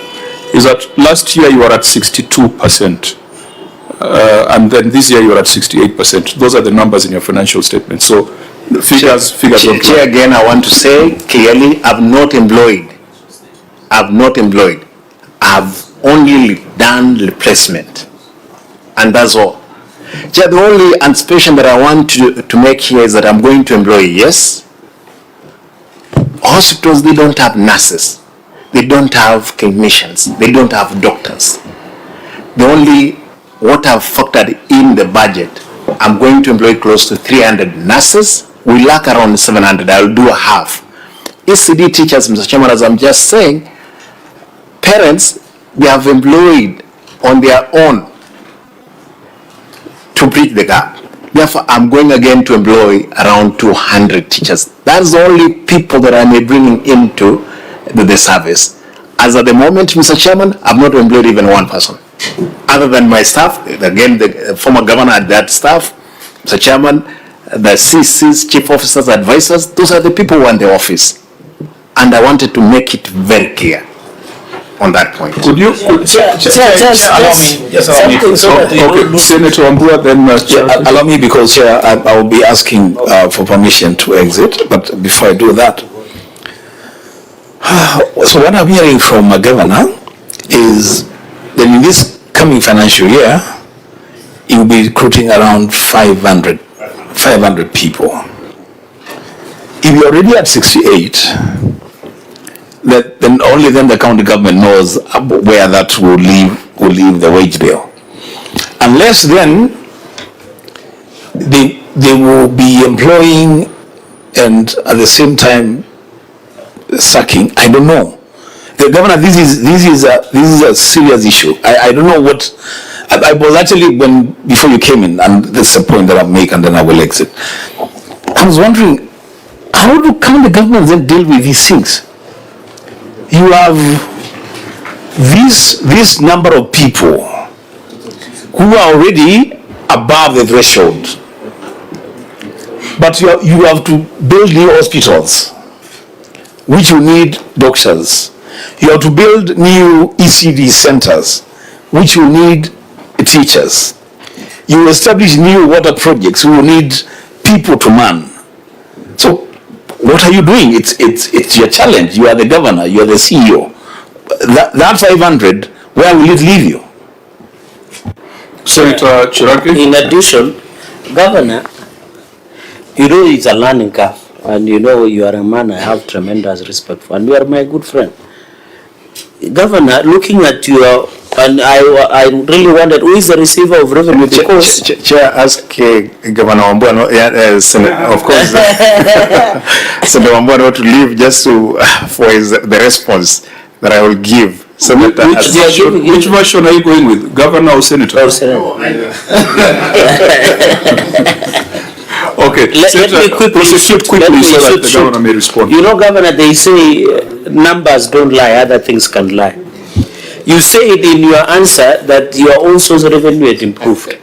Speaker 2: is that last year you were at 62%, and then this year you are at 68%. Those are the numbers in your financial statement. So the figures don't lie.
Speaker 1: Again, I want to say clearly, I've not employed. I've only done replacement, and that's all. Chair, the only anticipation that I want to make here is that I'm going to employ, yes. Hospitals, they don't have nurses. They don't have clinicians. They don't have doctors. The only, what I've factored in the budget, I'm going to employ close to 300 nurses. We lack around 700. I'll do a half. ECD teachers, Mr. Chairman, as I'm just saying, parents, they have employed on their own to bridge the gap. Therefore, I'm going again to employ around 200 teachers. That's the only people that I may bring into the service. As at the moment, Mr. Chairman, I've not employed even one person. Other than my staff, again, the former governor had that staff, Mr. Chairman, the CCs, chief officers, advisors, those are the people who are in the office. And I wanted to make it very clear on that point.
Speaker 2: Could you, Senator Wambua, then
Speaker 8: allow me, because Chair, I will be asking for permission to exit, but before I do that, so what I'm hearing from a governor is that in this coming financial year, he will be recruiting around 500 people. If you're already at 68, then only then the county government knows where that will leave the wage bill. Unless then they will be employing and at the same time sacking. I don't know. The governor, this is a serious issue. I don't know what. I was actually, before you came in, and that's the point that I'll make, and then I will exit. I was wondering, how do county governments then deal with these things? You have this number of people who are already above the threshold, but you have to build new hospitals, which will need doctors. You have to build new ECD centers, which will need teachers. You will establish new water projects, you will need people to man. So what are you doing? It's your challenge. You are the governor, you are the CEO. That 500, where will it leave you?
Speaker 2: Senator Chiraki.
Speaker 7: In addition, Governor, you know it's a learning curve, and you know you are a man I have tremendous respect for, and you are my good friend. Governor, looking at your, and I really wondered who is the receiver of revenue, because
Speaker 1: Chair, ask Governor Wambua, of course, Senator Wambua not to leave just to for the response that I will give.
Speaker 2: Which version are you going with, Governor or Senator?
Speaker 7: or Senator.
Speaker 2: Okay,
Speaker 7: Let me quickly
Speaker 2: proceed quickly so that the governor may respond.
Speaker 7: You know, Governor, they say numbers don't lie, other things can lie. You said in your answer that your own source of revenue had improved.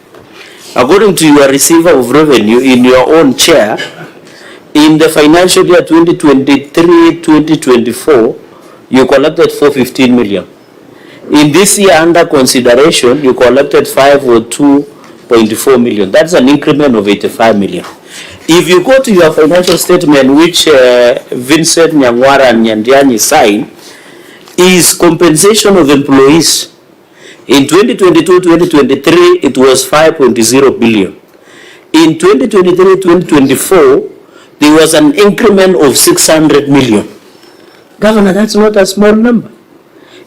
Speaker 7: According to your receiver of revenue in your own chair, in the financial year 2023-2024, you collected 415 million. In this year under consideration, you collected 502.4 million. That's an increment of 85 million. If you go to your financial statement, which Vincent Nyangwara and Nyandiani signed, is compensation of employees. In 2022-2023, it was 5.0 billion. In 2023-2024, there was an increment of 600 million. Governor, that's not a small number.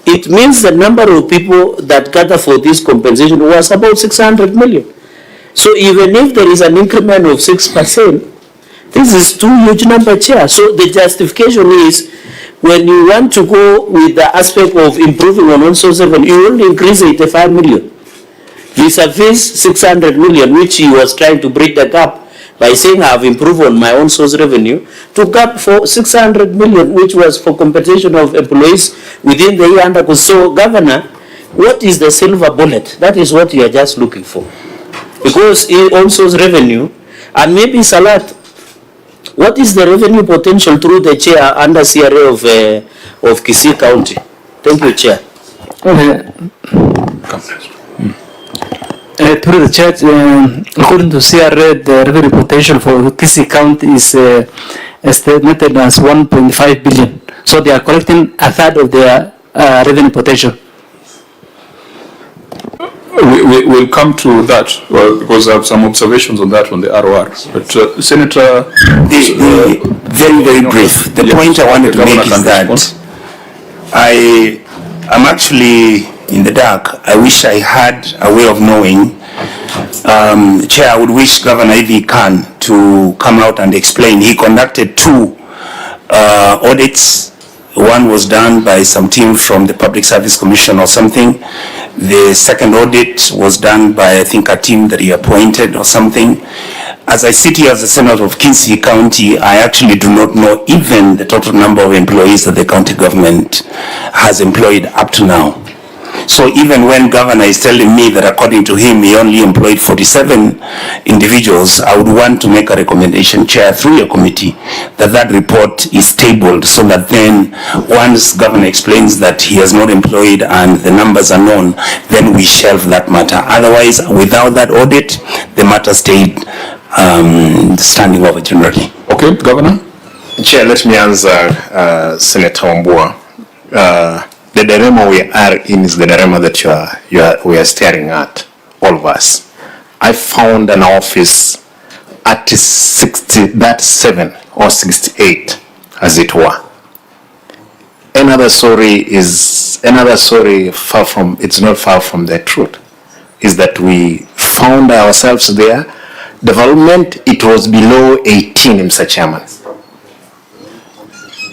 Speaker 7: It means the number of people that gather for this compensation was about 600 million. So even if there is an increment of 6%, this is too huge number, Chair. So the justification is, when you want to go with the aspect of improving on source revenue, you only increase 85 million. Vis-a-vis 600 million, which he was trying to bridge the gap by saying I have improved on my own source revenue, to gap for 600 million, which was for compensation of employees within the year under. So, Governor, what is the silver bullet? That is what you are just looking for. Because he own source revenue, and maybe Salat, what is the revenue potential through the chair under CRA of Kisii County? Thank you, Chair.
Speaker 10: Through the chair, according to CRA, the revenue potential for Kisii County is estimated as 1.5 billion. So they are collecting a third of their revenue potential.
Speaker 2: We'll come to that, because I have some observations on that on the ROR. But Senator...
Speaker 5: Very, very brief. The point I wanted to make is that I am actually in the dark. I wish I had a way of knowing. Chair, I would wish Governor Ivy Khan to come out and explain. He conducted 2 audits. One was done by some team from the Public Service Commission or something. The second audit was done by, I think, a team that he appointed or something. As I sit here as a senator of Kisii County, I actually do not know even the total number of employees that the county government has employed up to now. So even when governor is telling me that according to him, he only employed 47 individuals, I would want to make a recommendation, Chair, through your committee, that that report is tabled so that then once governor explains that he has not employed and the numbers are known, then we shelve that matter. Otherwise, without that audit, the matter stayed standing over generally.
Speaker 2: Okay, Governor?
Speaker 1: Chair, let me answer Senator Wambua. The dilemma we are in is the dilemma that we are staring at, all of us. I found an office at 67 or 68, as it were. Another story far from, it's not far from the truth, is that we found ourselves there. Development, it was below 18, Mr. Chairman.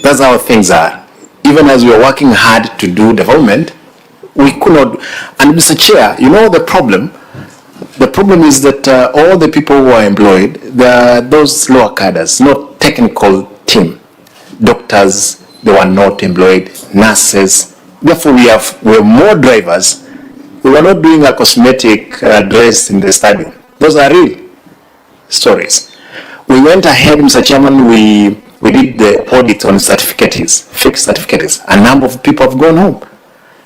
Speaker 1: That's how things are. Even as we are working hard to do development, we could not. And Mr. Chair, you know the problem? The problem is that all the people who are employed, those lower cadres, not technical team, doctors, they were not employed, nurses. Therefore, we have more drivers. We were not doing a cosmetic dress in the stadium. Those are real stories. We went ahead, Mr. Chairman, we did the audit on certificates, fake certificates. A number of people have gone home.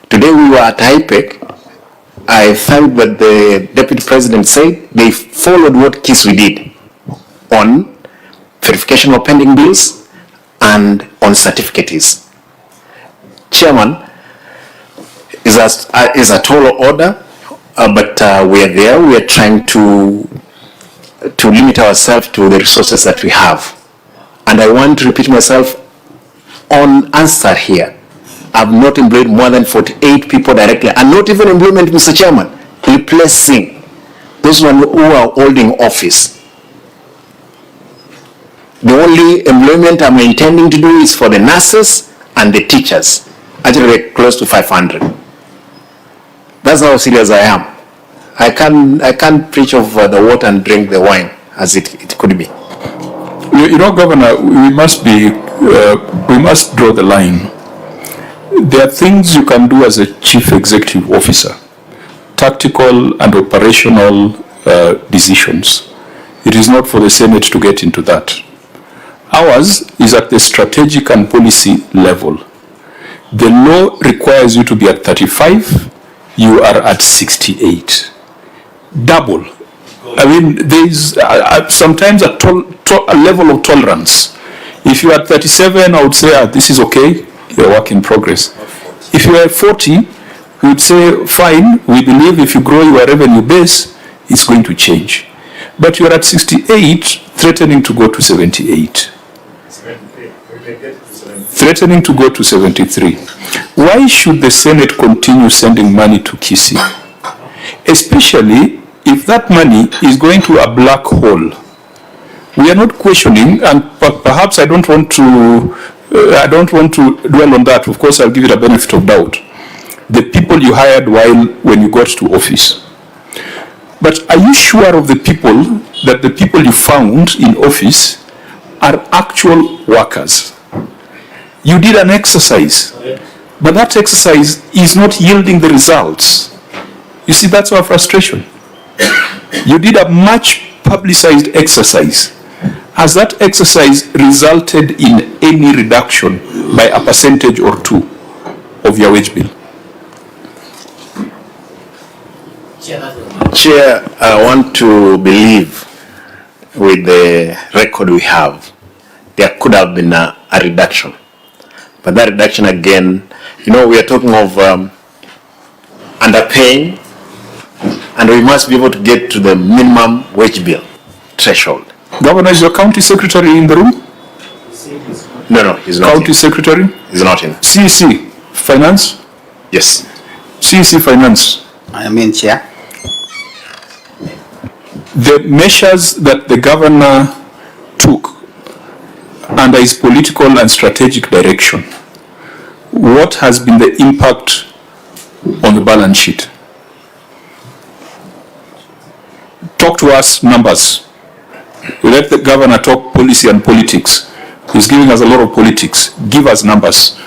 Speaker 1: Today we were at IPEC. I felt that the Deputy President said they followed what KISI did on verification of pending bills and on certificates. Chairman, is a tall order, but we are there. We are trying to limit ourselves to the resources that we have. And I want to repeat myself on answer here. I've not employed more than 48 people directly, and not even employment, Mr. Chairman, replacing those who are holding office. The only employment I'm intending to do is for the nurses and the teachers, actually close to 500. That's how serious I am. I can't preach of the water and drink the wine as it could be.
Speaker 2: You know, Governor, we must draw the line. There are things you can do as a chief executive officer, tactical and operational decisions. It is not for the Senate to get into that. Ours is at the strategic and policy level. The law requires you to be at 35, you are at 68. Double. I mean, there is sometimes a level of tolerance. If you are at 37, I would say, this is okay, you're a work in progress. If you are at 40, we would say, fine, we believe if you grow your revenue base, it's going to change. But you are at 68, threatening to go to 78. Threatening to go to 73. Why should the Senate continue sending money to Kisii? Especially if that money is going to a black hole. We are not questioning, and perhaps I don't want to dwell on that. Of course, I'll give it a benefit of doubt. The people you hired when you got to office. But are you sure of the people you found in office are actual workers? You did an exercise, but that exercise is not yielding the results. You see, that's our frustration. You did a much publicized exercise. Has that exercise resulted in any reduction by a percentage or two of your wage bill?
Speaker 1: Chair, I want to believe with the record we have, there could have been a reduction. But that reduction again, you know, we are talking of underpaying and we must be able to get to the minimum wage bill threshold.
Speaker 2: Governor, is your county secretary in the room?
Speaker 1: No, he's not.
Speaker 2: County secretary?
Speaker 1: He's not in.
Speaker 2: CEC, finance?
Speaker 1: Yes.
Speaker 2: CEC, finance.
Speaker 3: I mean, Chair.
Speaker 2: The measures that the governor took under his political and strategic direction, what has been the impact on the balance sheet? Talk to us numbers. We let the governor talk policy and politics. He's giving us a lot of politics. Give us numbers.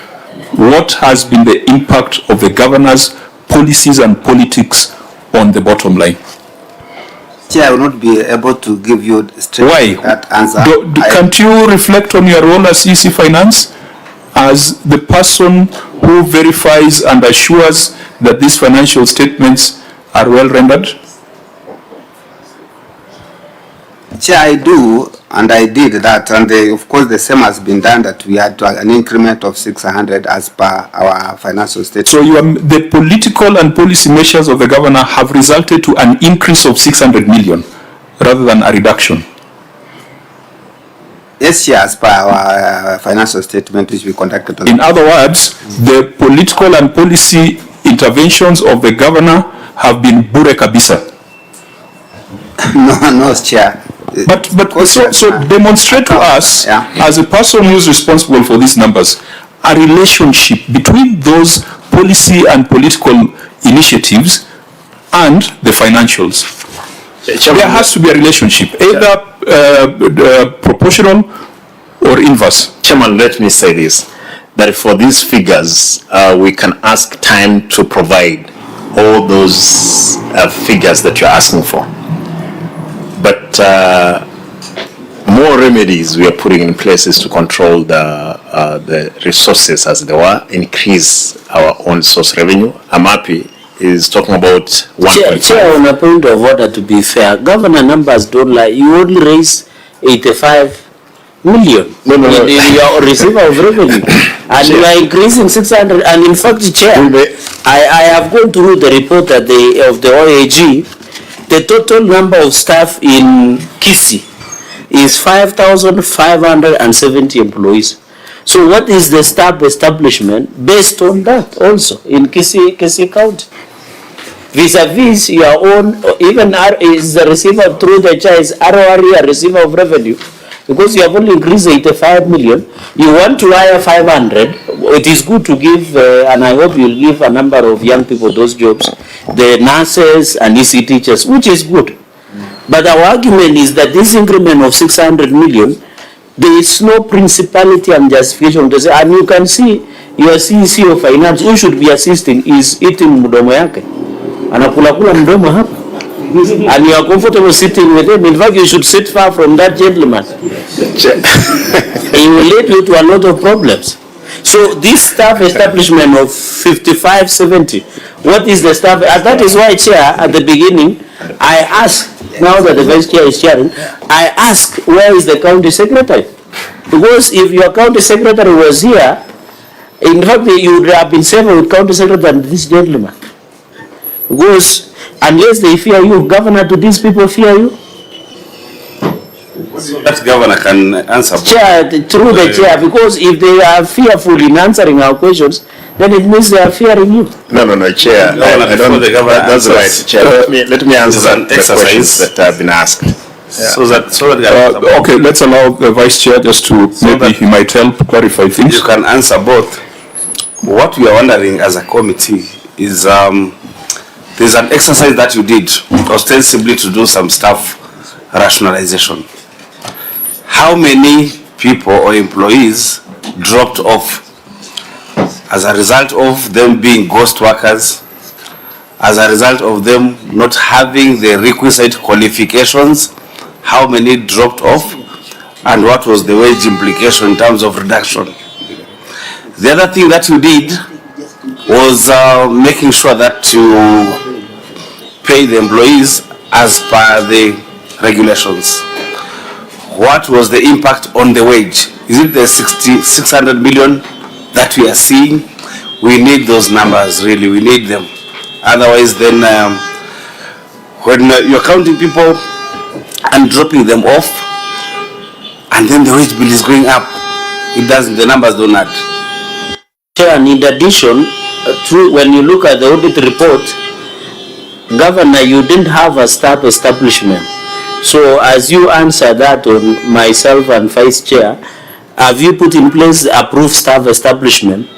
Speaker 2: What has been the impact of the governor's policies and politics on the bottom line?
Speaker 3: Chair, I will not be able to give you straight that answer.
Speaker 2: Can't you reflect on your role as EC Finance as the person who verifies and assures that these financial statements are well rendered?
Speaker 3: Chair, I do, and I did that, and of course the same has been done, that we had an increment of 600 as per our financial statement.
Speaker 2: So the political and policy measures of the governor have resulted to an increase of 600 million rather than a reduction?
Speaker 3: Yes, Chair, as per our financial statement which we conducted.
Speaker 2: In other words, the political and policy interventions of the governor have been bure kabisa.
Speaker 3: No, Chair.
Speaker 2: But so demonstrate to us, as a person who is responsible for these numbers, a relationship between those policy and political initiatives and the financials. There has to be a relationship, either proportional or inverse.
Speaker 1: Chairman, let me say this, that for these figures, we can ask time to provide all those figures that you're asking for. But more remedies we are putting in places to control the resources as they were, increase our own source revenue. Amapi is talking about 1.5.
Speaker 7: Chair, on a point of order, to be fair, governor numbers don't lie. You only raise 85 million in your receiver of revenue, and you are increasing 600. And in fact, Chair, I have gone through the report that of the OAG. The total number of staff in Kisii is 5,570 employees. So what is the staff establishment based on that also in Kisii County? Vis-a-vis your own, even is the receiver through the chair is RORE a receiver of revenue, because you have only increased 85 million. You want to hire 500. It is good to give, and I hope you'll give a number of young people those jobs, the nurses and EC teachers, which is good. But our argument is that this increment of 600 million, there is no principality and justification to say, and you can see your CEC of finance, who should be assisting, is eating mdomo yake. Anakula mdomo hapa. And you are comfortable sitting with him. In fact, you should sit far from that gentleman. He will lead you to a lot of problems. So this staff establishment of 5570, what is the staff? And that is why, Chair, at the beginning, I asked, now that the Vice Chair is chairing, I asked, where is the county secretary? Because if your county secretary was here, in fact, you would have been safer with county secretary than this gentleman. Because unless they fear you, governor, do these people fear you?
Speaker 9: That governor can answer.
Speaker 7: Chair, through the chair, because if they are fearful in answering our questions, then it means they are fearing you.
Speaker 1: No, Chair. I don't. That's right, Chair. Let me answer the questions that have been asked. Yeah.
Speaker 2: Okay, let's allow the Vice Chair just to, maybe he might help clarify things.
Speaker 9: You can answer both. What we are wondering as a committee is there's an exercise that you did ostensibly to do some staff rationalization. How many people or employees dropped off as a result of them being ghost workers, as a result of them not having the requisite qualifications? How many dropped off, and what was the wage implication in terms of reduction? The other thing that you did was making sure that you pay the employees as per the regulations. What was the impact on the wage? Is it the 600 million that we are seeing? We need those numbers, really, we need them. Otherwise then when you're counting people and dropping them off, and then the wage bill is going up, it doesn't, the numbers don't add.
Speaker 7: And in addition, when you look at the audit report, Governor, you didn't have a staff establishment. So as you answer that on myself and Vice Chair, have you put in place the approved staff establishment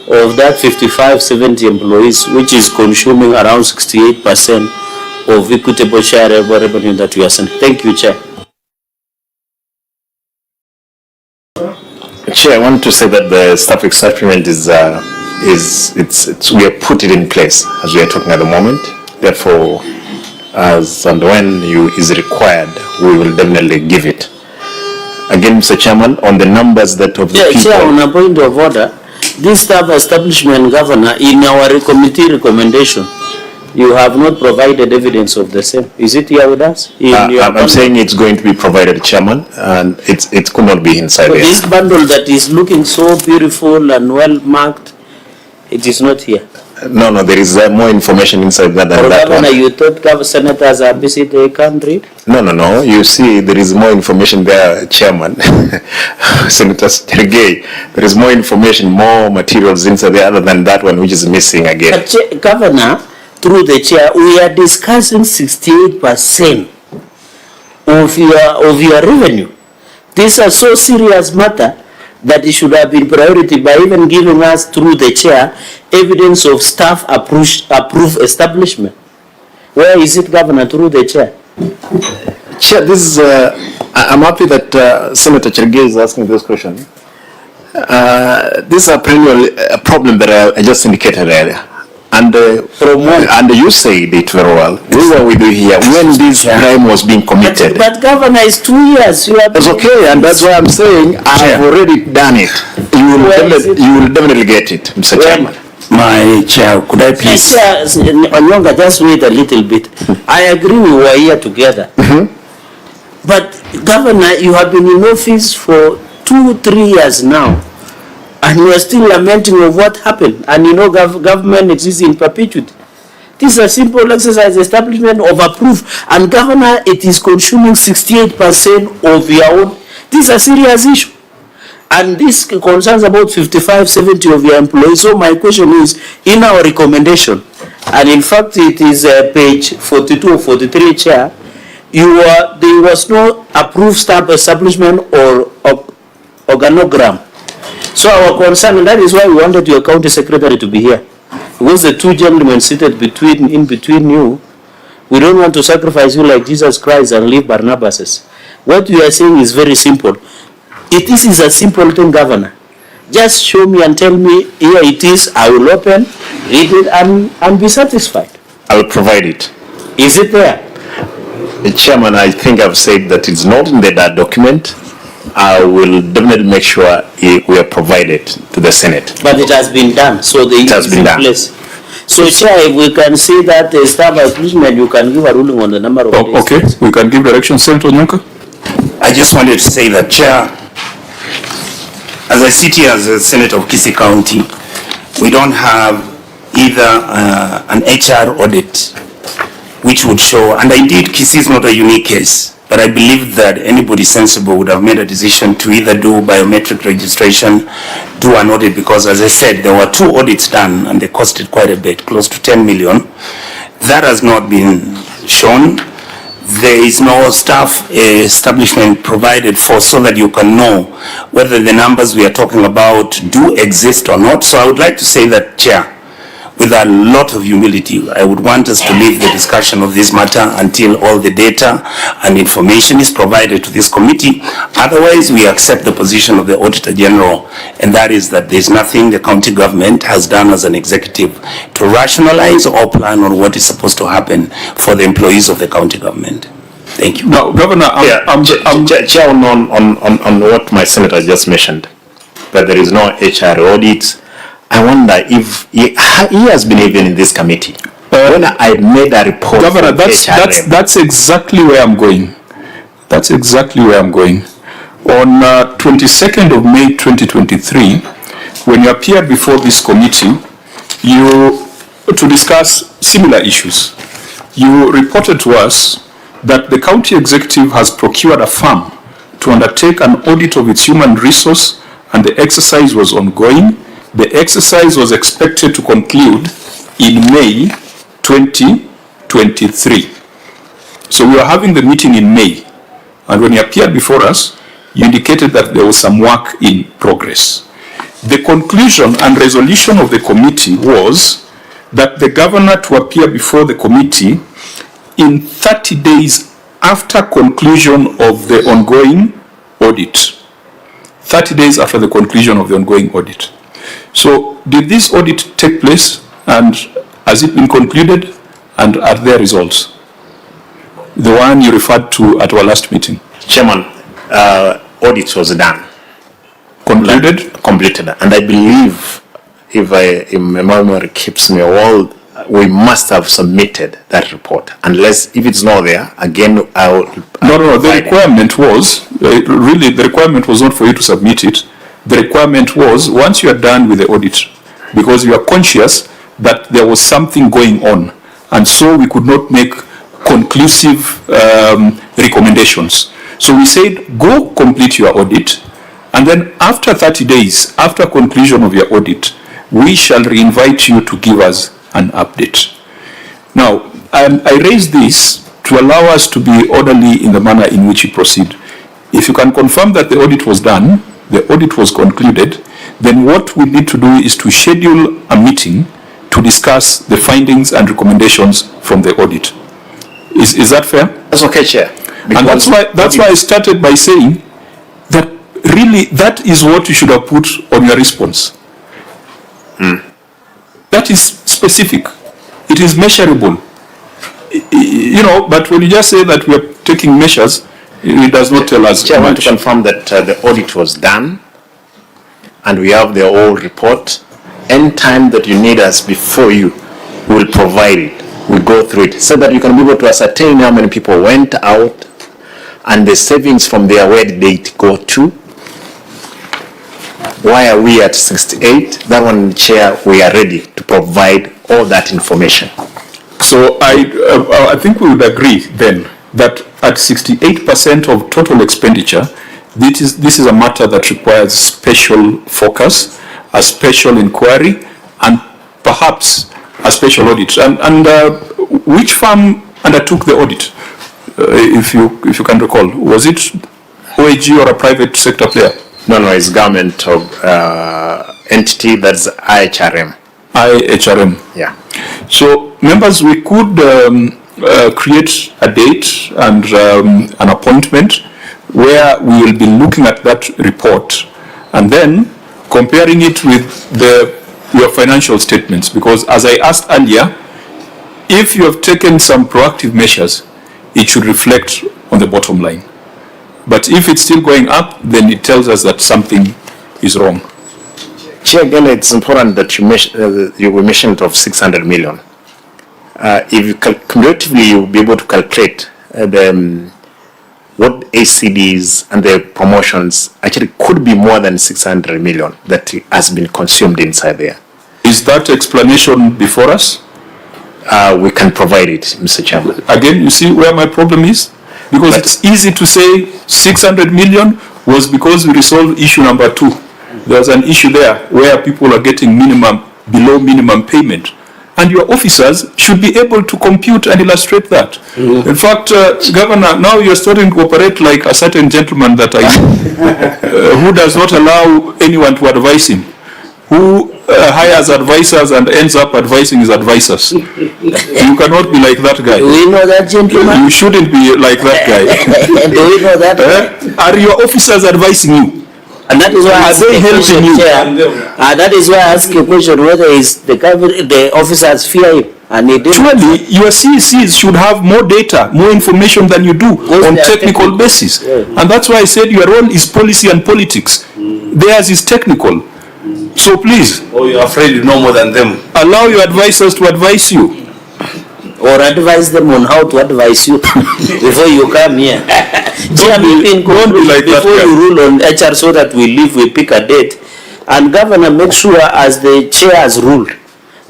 Speaker 7: of that 55-70 employees, which is consuming around 68% of equitable share revenue that you are sending? Thank you, Chair.
Speaker 1: Chair, I want to say that the staff establishment we have put it in place as we are talking at the moment. Therefore, as and when is required, we will definitely give it. Again, Mr. Chairman, on the numbers that of the people.
Speaker 7: Chair, on a point of order, this staff establishment, Governor, in our committee recommendation, you have not provided evidence of the same. Is it here with us?
Speaker 1: I'm saying it's going to be provided, Chairman, and it could not be inside there.
Speaker 7: This bundle that is looking so beautiful and well marked, it is not here.
Speaker 1: No, there is more information inside that than that
Speaker 7: Governor,
Speaker 1: one.
Speaker 7: you thought senators are busy, they can't read?
Speaker 1: No. You see, there is more information there, Chairman. Senator Chergey, there is more information, more materials inside there other than that one which is missing again.
Speaker 7: But Governor, through the chair, we are discussing 68% of your revenue. This is a so serious matter that it should have been priority by even giving us, through the chair, evidence of staff approved establishment. Where is it, Governor, through the chair?
Speaker 1: Chair, this is, I'm happy that Senator Chergey is asking this question. This is a perennial problem that I just indicated earlier. And you said it very well. We were with you here when this crime was being committed.
Speaker 7: But Governor, it's 2 years.
Speaker 1: That's okay, and that's why I'm saying I have already done it. You will definitely get it, Mr. Chairman.
Speaker 5: My chair, could I please?
Speaker 7: Onyonga, just wait a little bit. I agree we were here together. But Governor, you have been in office for 2-3 years now. And we are still lamenting of what happened. And you know government exists in perpetuity. This is a simple exercise establishment of approved. And Governor, it is consuming 68% of your own. This is a serious issue. And this concerns about 55-70 of your employees. So my question is, in our recommendation, and in fact it is page 42 or 43, Chair, there was no approved staff establishment or organogram. So our concern, and that is why we wanted your county secretary to be here. Because the two gentlemen seated in between you, we don't want to sacrifice you like Jesus Christ and leave Barnabas. What we are saying is very simple. This is a simple thing, Governor. Just show me and tell me, here it is, I will open, read it, and be satisfied.
Speaker 1: I will provide it.
Speaker 7: Is it there?
Speaker 1: Chairman, I think I've said that it's not in that document. I will definitely make sure we are provided to the Senate.
Speaker 7: But it has been done, so it has been done. Place. So, Chair, if we can see that the staff establishment, you can give a ruling on the number of days.
Speaker 2: Okay, we can give direction, Senator Onyonga.
Speaker 5: I just wanted to say that, Chair, as I sit here as a senator of Kisii County, we don't have either an HR audit which would show, and indeed Kisii is not a unique case. But I believe that anybody sensible would have made a decision to either do biometric registration, do an audit, because as I said, there were 2 audits done and they costed quite a bit, close to 10 million. That has not been shown. There is no staff establishment provided for so that you can know whether the numbers we are talking about do exist or not. So I would like to say that, Chair, with a lot of humility, I would want us to leave the discussion of this matter until all the data and information is provided to this committee. Otherwise, we accept the position of the Auditor General, and that is that there's nothing the county government has done as an executive to rationalize or plan on what is supposed to happen for the employees of the county government. Thank you.
Speaker 2: Now, Governor,
Speaker 1: Chair, on what my senator just mentioned, that there is no HR audit. I wonder if he has been even in this committee. When I made a report,
Speaker 2: Governor, that's exactly where I'm going. That's exactly where I'm going. On 22nd of May 2023, when you appeared before this committee, to discuss similar issues, you reported to us that the county executive has procured a firm to undertake an audit of its human resource, and the exercise was ongoing. The exercise was expected to conclude in May 2023. So we were having the meeting in May, and when you appeared before us, you indicated that there was some work in progress. The conclusion and resolution of the committee was that the governor to appear before the committee in 30 days after conclusion of the ongoing audit. 30 days after the conclusion of the ongoing audit. So did this audit take place, and has it been concluded, and are there results? The one you referred to at our last meeting.
Speaker 1: Chairman, audit was done.
Speaker 2: Concluded?
Speaker 1: Completed. And I believe, if my memory keeps me well, we must have submitted that report. Unless, if it's not there, again, I will...
Speaker 2: No, the requirement was, really, the requirement was not for you to submit it. The requirement was, once you are done with the audit, because you are conscious that there was something going on, and so we could not make conclusive recommendations. So we said, go complete your audit, and then after 30 days, after conclusion of your audit, we shall reinvite you to give us an update. Now, I raise this to allow us to be orderly in the manner in which we proceed. If you can confirm that the audit was done, the audit was concluded, then what we need to do is to schedule a meeting to discuss the findings and recommendations from the audit. Is that fair?
Speaker 1: That's okay, Chair.
Speaker 2: And that's why I started by saying that really that is what you should have put on your response. That is specific. It is measurable. You know, but when you just say that we are taking measures, it does not tell us
Speaker 1: Chair, I want
Speaker 2: much.
Speaker 1: to confirm that the audit was done, and we have the whole report. Any time that you need us before you, we will provide it. We'll go through it so that you can be able to ascertain how many people went out and the savings from their where did they go to. Why are we at 68? That one, Chair, we are ready to provide all that information.
Speaker 2: So I think we would agree then that at 68% of total expenditure, this is a matter that requires special focus, a special inquiry, and perhaps a special audit. And which firm undertook the audit, if you can recall? Was it OAG or a private sector player?
Speaker 1: No, it's government of entity, that's IHRM.
Speaker 2: IHRM.
Speaker 1: Yeah.
Speaker 2: So, members, we could create a date and an appointment where we will be looking at that report and then comparing it with your financial statements. Because as I asked earlier, if you have taken some proactive measures, it should reflect on the bottom line. But if it's still going up, then it tells us that something is wrong.
Speaker 1: Chair, again, it's important that you mentioned of 600 million. If you cumulatively, you'll be able to calculate what ACDs and the promotions actually could be more than 600 million that has been consumed inside there.
Speaker 2: Is that explanation before us?
Speaker 1: We can provide it, Mr. Chairman.
Speaker 2: Again, you see where my problem is? Because it's easy to say 600 million was because we resolved issue number 2. There's an issue there where people are getting below minimum payment. And your officers should be able to compute and illustrate that. In fact, Governor, now you're starting to operate like a certain gentleman that I know, who does not allow anyone to advise him, who hires advisors and ends up advising his advisors. You cannot be like that guy.
Speaker 7: Do we know that gentleman?
Speaker 2: You shouldn't be like that guy.
Speaker 7: Do we know that?
Speaker 2: Are your officers advising you?
Speaker 7: And that is why I ask
Speaker 2: Are they helping you?
Speaker 7: that is why I ask a question whether the officers fear him. And they
Speaker 2: Surely your CECs should have more data, more information than you do on technical basis. And that's why I said your role is policy and politics. Theirs is technical. So please.
Speaker 9: Oh, you're afraid you know more than them.
Speaker 2: Allow your advisors to advise you.
Speaker 7: Or advise them on how to advise you before you come here.
Speaker 2: Don't be like that
Speaker 7: before
Speaker 2: guy.
Speaker 7: you rule on HR so that we leave, we pick a date. And Governor, make sure as the chair has ruled,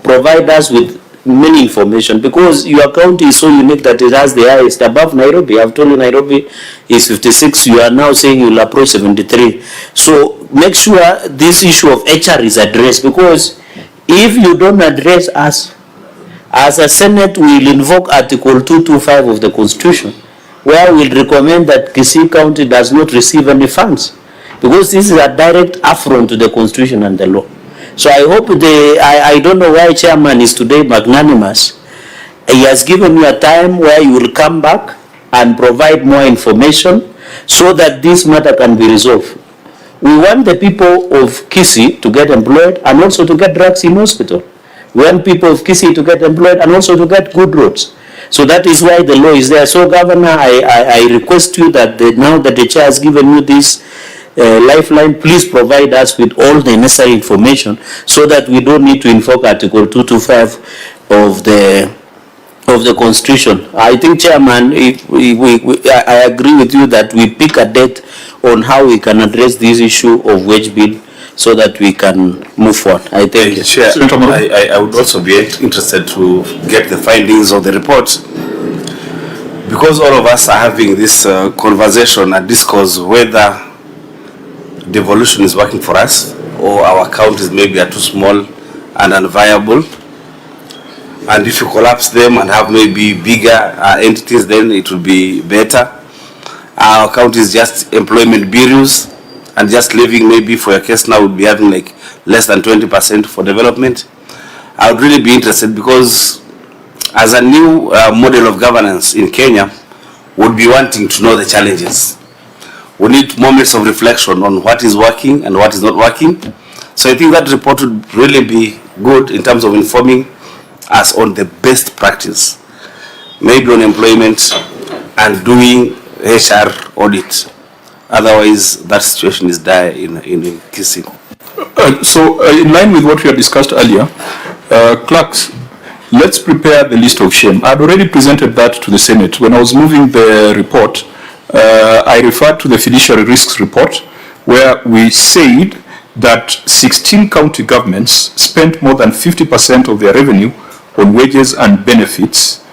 Speaker 7: provide us with many information, because your county is so unique that it has the highest above Nairobi. I've told you Nairobi is 56. You are now saying you'll approach 73. So make sure this issue of HR is addressed, because if you don't address us, as a Senate, we'll invoke Article 225 of the Constitution, where we'll recommend that Kisii County does not receive any funds, because this is a direct affront to the Constitution and the law. So I hope I don't know why Chairman is today magnanimous. He has given you a time where you will come back and provide more information so that this matter can be resolved. We want the people of Kisii to get employed and also to get drugs in hospital. We want people of Kisii to get employed and also to get good roads. So that is why the law is there. So Governor, I request you that now that the chair has given you this lifeline, please provide us with all the necessary information so that we don't need to invoke Article 225 of the Constitution. I think, Chairman, I agree with you that we pick a date on how we can address this issue of wage bill so that we can move forward. I thank you.
Speaker 9: Chair, I would also be interested to get the findings of the report, because all of us are having this conversation and discourse whether devolution is working for us or our counties maybe are too small and unviable. And if you collapse them and have maybe bigger entities, then it will be better. Our counties just employment bureaus, and just living maybe for your case now would be having like less than 20% for development. I would really be interested, because as a new model of governance in Kenya, would be wanting to know the challenges. We need moments of reflection on what is working and what is not working. So I think that report would really be good in terms of informing us on the best practice, maybe on employment and doing HR audit. Otherwise, that situation is dire in Kisii.
Speaker 2: So in line with what we had discussed earlier, clerks, let's prepare the list of shame. I had already presented that to the Senate. When I was moving the report, I referred to the fiduciary risks report, where we said that 16 county governments spent more than 50% of their revenue on wages and benefits,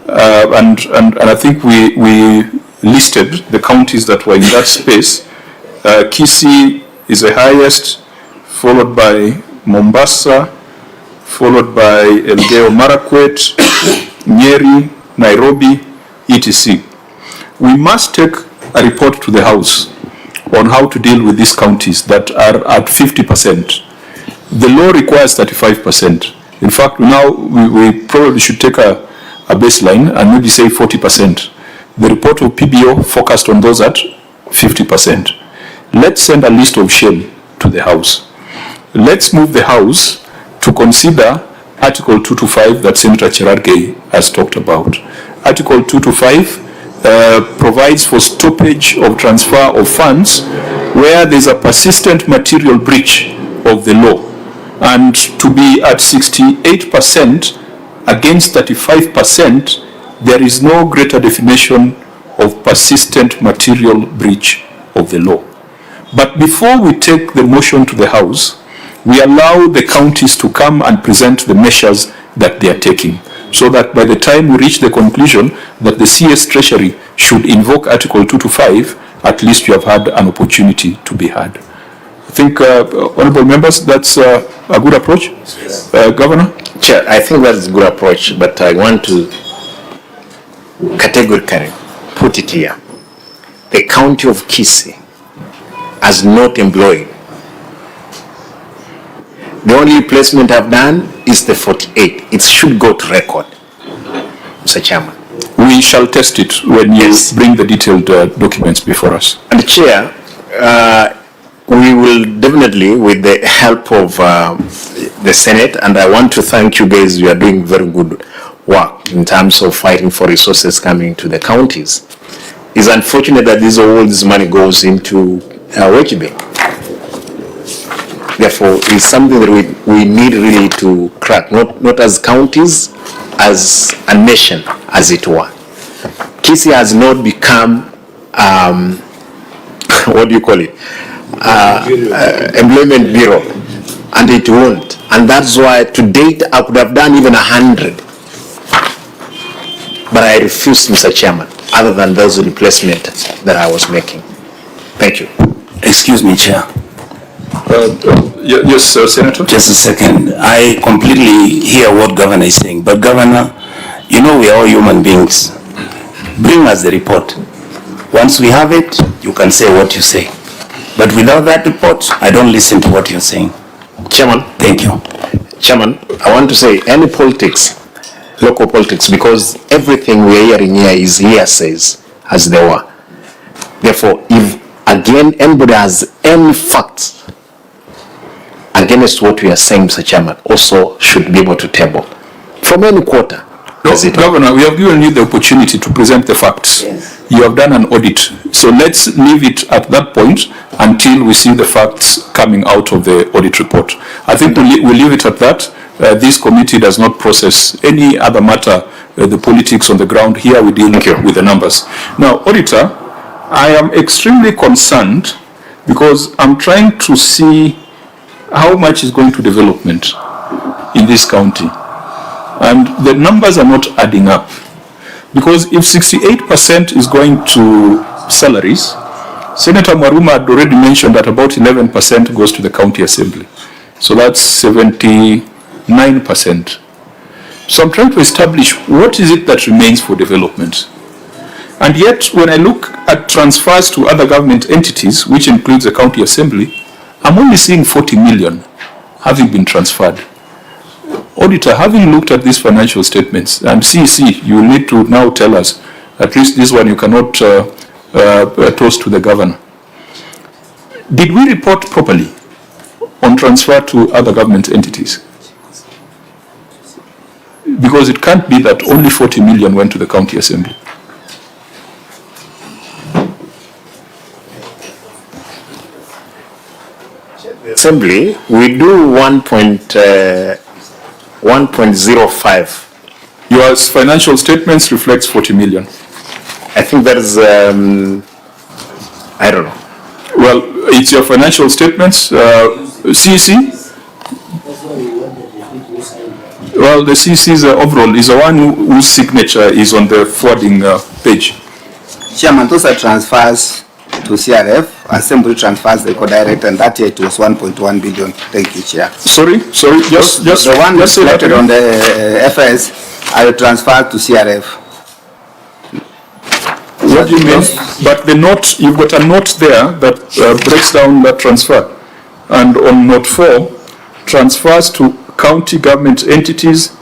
Speaker 2: and I think we listed the counties that were in that space. Kisii is the highest, followed by Mombasa, followed by Elgeyo Marakwet, Nyeri, Nairobi, etc. We must take a report to the House on how to deal with these counties that are at 50%. The law requires 35%. In fact, now we probably should take a baseline and maybe say 40%. The report of PBO focused on those at 50%. Let's send a list of shame to the House. Let's move the House to consider Article 225 that Senator Cherargei has talked about. Article 225 provides for stoppage of transfer of funds where there's a persistent material breach of the law, and to be at 68% against 35%, there is no greater definition of persistent material breach of the law. But before we take the motion to the House, we allow the counties to come and present the measures that they are taking, so that by the time we reach the conclusion that the CS Treasury should invoke Article 225, at least you have had an opportunity to be heard. I think, honorable members, that's a good approach. Yes. Governor?
Speaker 1: Chair, I think that's a good approach, but I want to categorically put it here. The county of Kisii has not employed. The only placement I've done is the 48. It should go to record, Mr. Chairman.
Speaker 2: We shall test it when you bring the detailed documents before us.
Speaker 1: And Chair, we will definitely, with the help of the Senate, and I want to thank you guys, you are doing very good work in terms of fighting for resources coming to the counties. It's unfortunate that all this money goes into wage bill. Therefore, it's something that we need really to crack, not as counties, as a nation, as it were. Kisii has not become, what do you call it, employment bureau, and it won't. And that's why to date I could have done even 100 But I refuse, Mr. Chairman, other than those replacements that I was making. Thank you.
Speaker 5: Excuse me, Chair.
Speaker 2: Yes, Senator.
Speaker 5: Just a second. I completely hear what Governor is saying, but Governor, you know we are all human beings. Bring us the report. Once we have it, you can say what you say. But without that report, I don't listen to what you're saying.
Speaker 1: Chairman.
Speaker 5: Thank you.
Speaker 1: Chairman, I want to say any politics, local politics, because everything we're hearing here is hearsays, as they were. Therefore, if again anybody has any facts against what we are saying, Mr. Chairman, also should be able to table from any quarter.
Speaker 2: No, Governor, we have given you the opportunity to present the facts. Yes. You have done an audit. So let's leave it at that point until we see the facts coming out of the audit report. I think we'll leave it at that. This committee does not process any other matter, the politics on the ground. Here we deal with the numbers. Now, Auditor, I am extremely concerned because I'm trying to see how much is going to development in this county. And the numbers are not adding up. Because if 68% is going to salaries, Senator Mwaruma had already mentioned that about 11% goes to the county assembly. So that's 79%. So I'm trying to establish what is it that remains for development. And yet, when I look at transfers to other government entities, which includes the county assembly, I'm only seeing 40 million having been transferred. Auditor, having looked at these financial statements, and CEC, you will need to now tell us, at least this one you cannot toast to the governor. Did we report properly on transfer to other government entities? Because it can't be that only 40 million went to the county assembly.
Speaker 1: Assembly, we do 1.05.
Speaker 2: Your financial statements reflects 40 million.
Speaker 1: I think that is, I don't know.
Speaker 2: Well, it's your financial statements, CEC? Well, the CEC's overall is the one whose signature is on the forwarding page.
Speaker 11: Chairman, those are transfers to CRF, Assembly transfers the co-direct, and that year it was 1.1 billion. Thank you, Chair.
Speaker 2: Sorry, just
Speaker 11: the one
Speaker 2: just
Speaker 11: reflected on the FS are transferred to CRF.
Speaker 2: What do you mean? But the note, you've got a note there that breaks down that transfer. And on note 4, transfers to county government entities,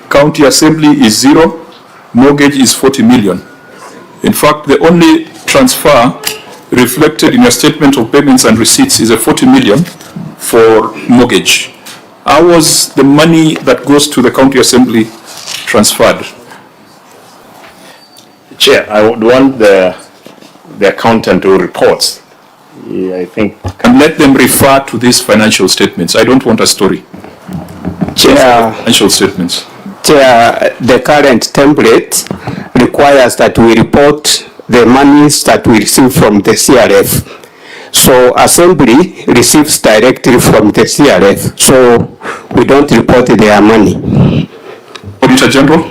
Speaker 2: county assembly is 0, mortgage is 40 million. In fact, the only transfer reflected in your statement of payments and receipts is a 40 million for mortgage. How was the money that goes to the county assembly transferred?
Speaker 1: Chair, I would want the accountant to report. Yeah, I think.
Speaker 2: And let them refer to these financial statements. I don't want a story.
Speaker 12: Chair,
Speaker 2: financial statements.
Speaker 12: Chair, the current template requires that we report the monies that we receive from the CRF. So Assembly receives directly from the CRF, so we don't report their money.
Speaker 2: Auditor General?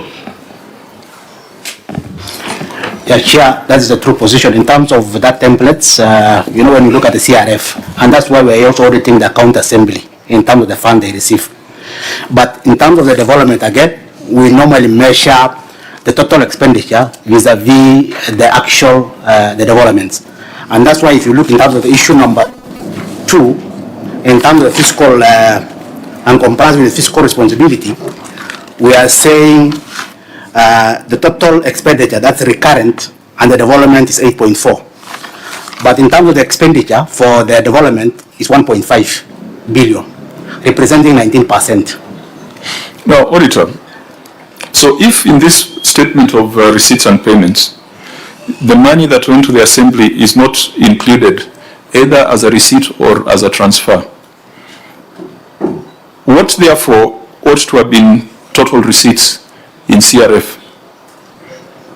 Speaker 3: Yeah, Chair, that's the true position. In terms of that templates, you know, when you look at the CRF, and that's why we're also auditing the account assembly in terms of the fund they receive. But in terms of the development, again, we normally measure the total expenditure vis-a-vis the actual the developments. And that's why if you look in terms of the issue number 2, in terms of fiscal and compliance with fiscal responsibility, we are saying the total expenditure that's recurrent and the development is 8.4. But in terms of the expenditure for the development is 1.5 billion, representing 19%.
Speaker 2: Now, Auditor, so if in this statement of receipts and payments, the money that went to the assembly is not included either as a receipt or as a transfer, what therefore ought to have been total receipts in CRF?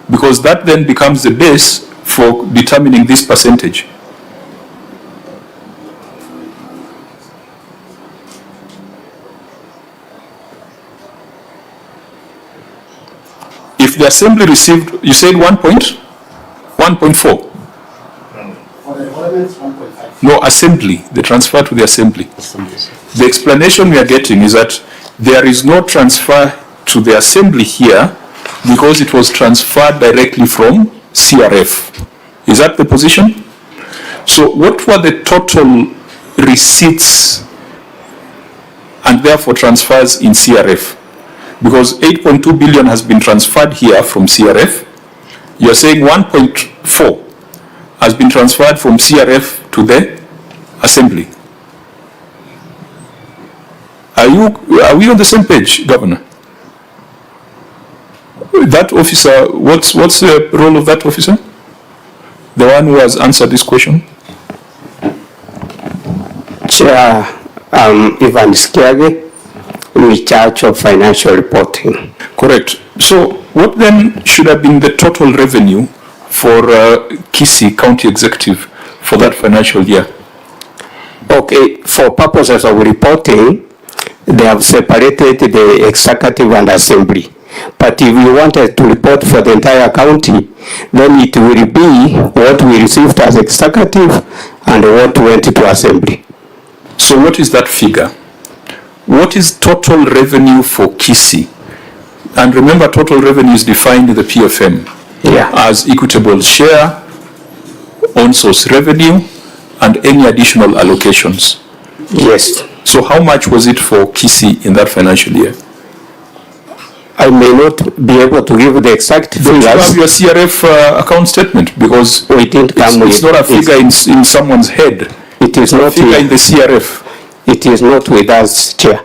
Speaker 2: Because that then becomes the base for determining this percentage. If the assembly received, you said 1.4? No, assembly, the transfer to the assembly. The explanation we are getting is that there is no transfer to the assembly here because it was transferred directly from CRF. Is that the position? So what were the total receipts and therefore transfers in CRF? Because 8.2 billion has been transferred here from CRF. You're saying 1.4 has been transferred from CRF to the assembly. Are we on the same page, Governor? That officer, what's the role of that officer? The one who has answered this question?
Speaker 12: Chair, Ivan Skiage, in charge of financial reporting.
Speaker 2: Correct. So what then should have been the total revenue for Kisii County Executive for that financial year?
Speaker 12: Okay, for purposes of reporting, they have separated the executive and assembly. But if you wanted to report for the entire county, then it will be what we received as executive and what went to assembly.
Speaker 2: So what is that figure? What is total revenue for Kisii? And remember, total revenue is defined in the PFM as equitable share, on-source revenue, and any additional allocations.
Speaker 12: Yes.
Speaker 2: So how much was it for Kisii in that financial year?
Speaker 12: I may not be able to give the exact figures.
Speaker 2: Don't you have your CRF account statement? Because
Speaker 12: we didn't come
Speaker 2: it's not a figure in someone's head.
Speaker 12: It is not
Speaker 2: a figure in the CRF.
Speaker 12: It is not with us, Chair.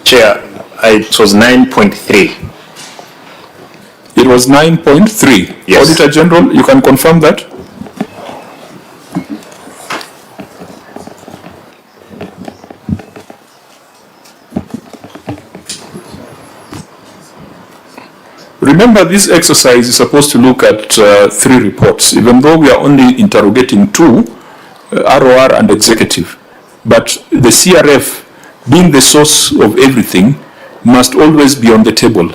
Speaker 1: Chair, it was 9.3.
Speaker 2: It was 9.3.
Speaker 1: Yes.
Speaker 2: Auditor General, you can confirm that? Remember, this exercise is supposed to look at 3 reports, even though we are only interrogating 2, ROR and executive. But the CRF, being the source of everything, must always be on the table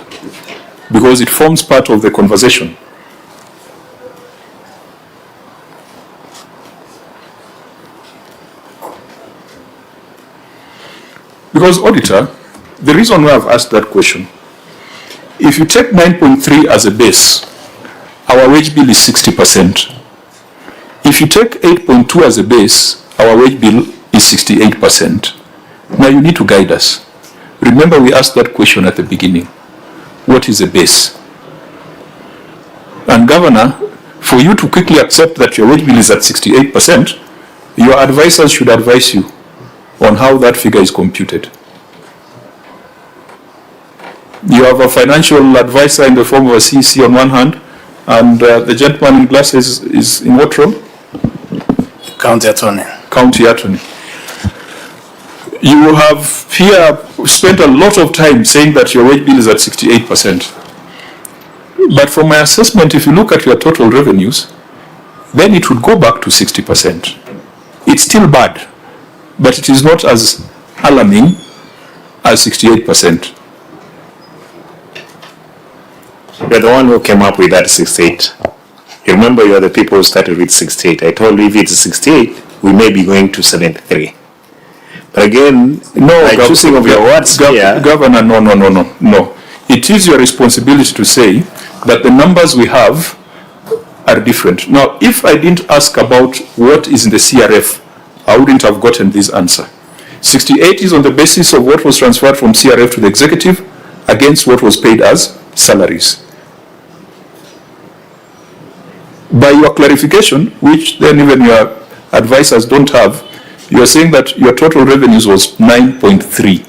Speaker 2: because it forms part of the conversation. Because, Auditor, the reason why I've asked that question, if you take 9.3 as a base, our wage bill is 60%. If you take 8.2 as a base, our wage bill is 68%. Now you need to guide us. Remember, we asked that question at the beginning. What is a base? And Governor, for you to quickly accept that your wage bill is at 68%, your advisors should advise you on how that figure is computed. You have a financial advisor in the form of a CC on one hand, and the gentleman in glasses is in what role?
Speaker 5: County Attorney.
Speaker 2: County Attorney. You have here spent a lot of time saying that your wage bill is at 68%. But from my assessment, if you look at your total revenues, then it would go back to 60%. It's still bad, but it is not as alarming as 68%.
Speaker 1: You're the one who came up with that 68. You remember, you're the people who started with 68. I told you if it's 68, we may be going to 73. But again, by choosing of your words here...
Speaker 2: Governor, no. It is your responsibility to say that the numbers we have are different. Now, if I didn't ask about what is in the CRF, I wouldn't have gotten this answer. 68 is on the basis of what was transferred from CRF to the executive against what was paid as salaries. By your clarification, which then even your advisors don't have, you are saying that your total revenues was 9.3.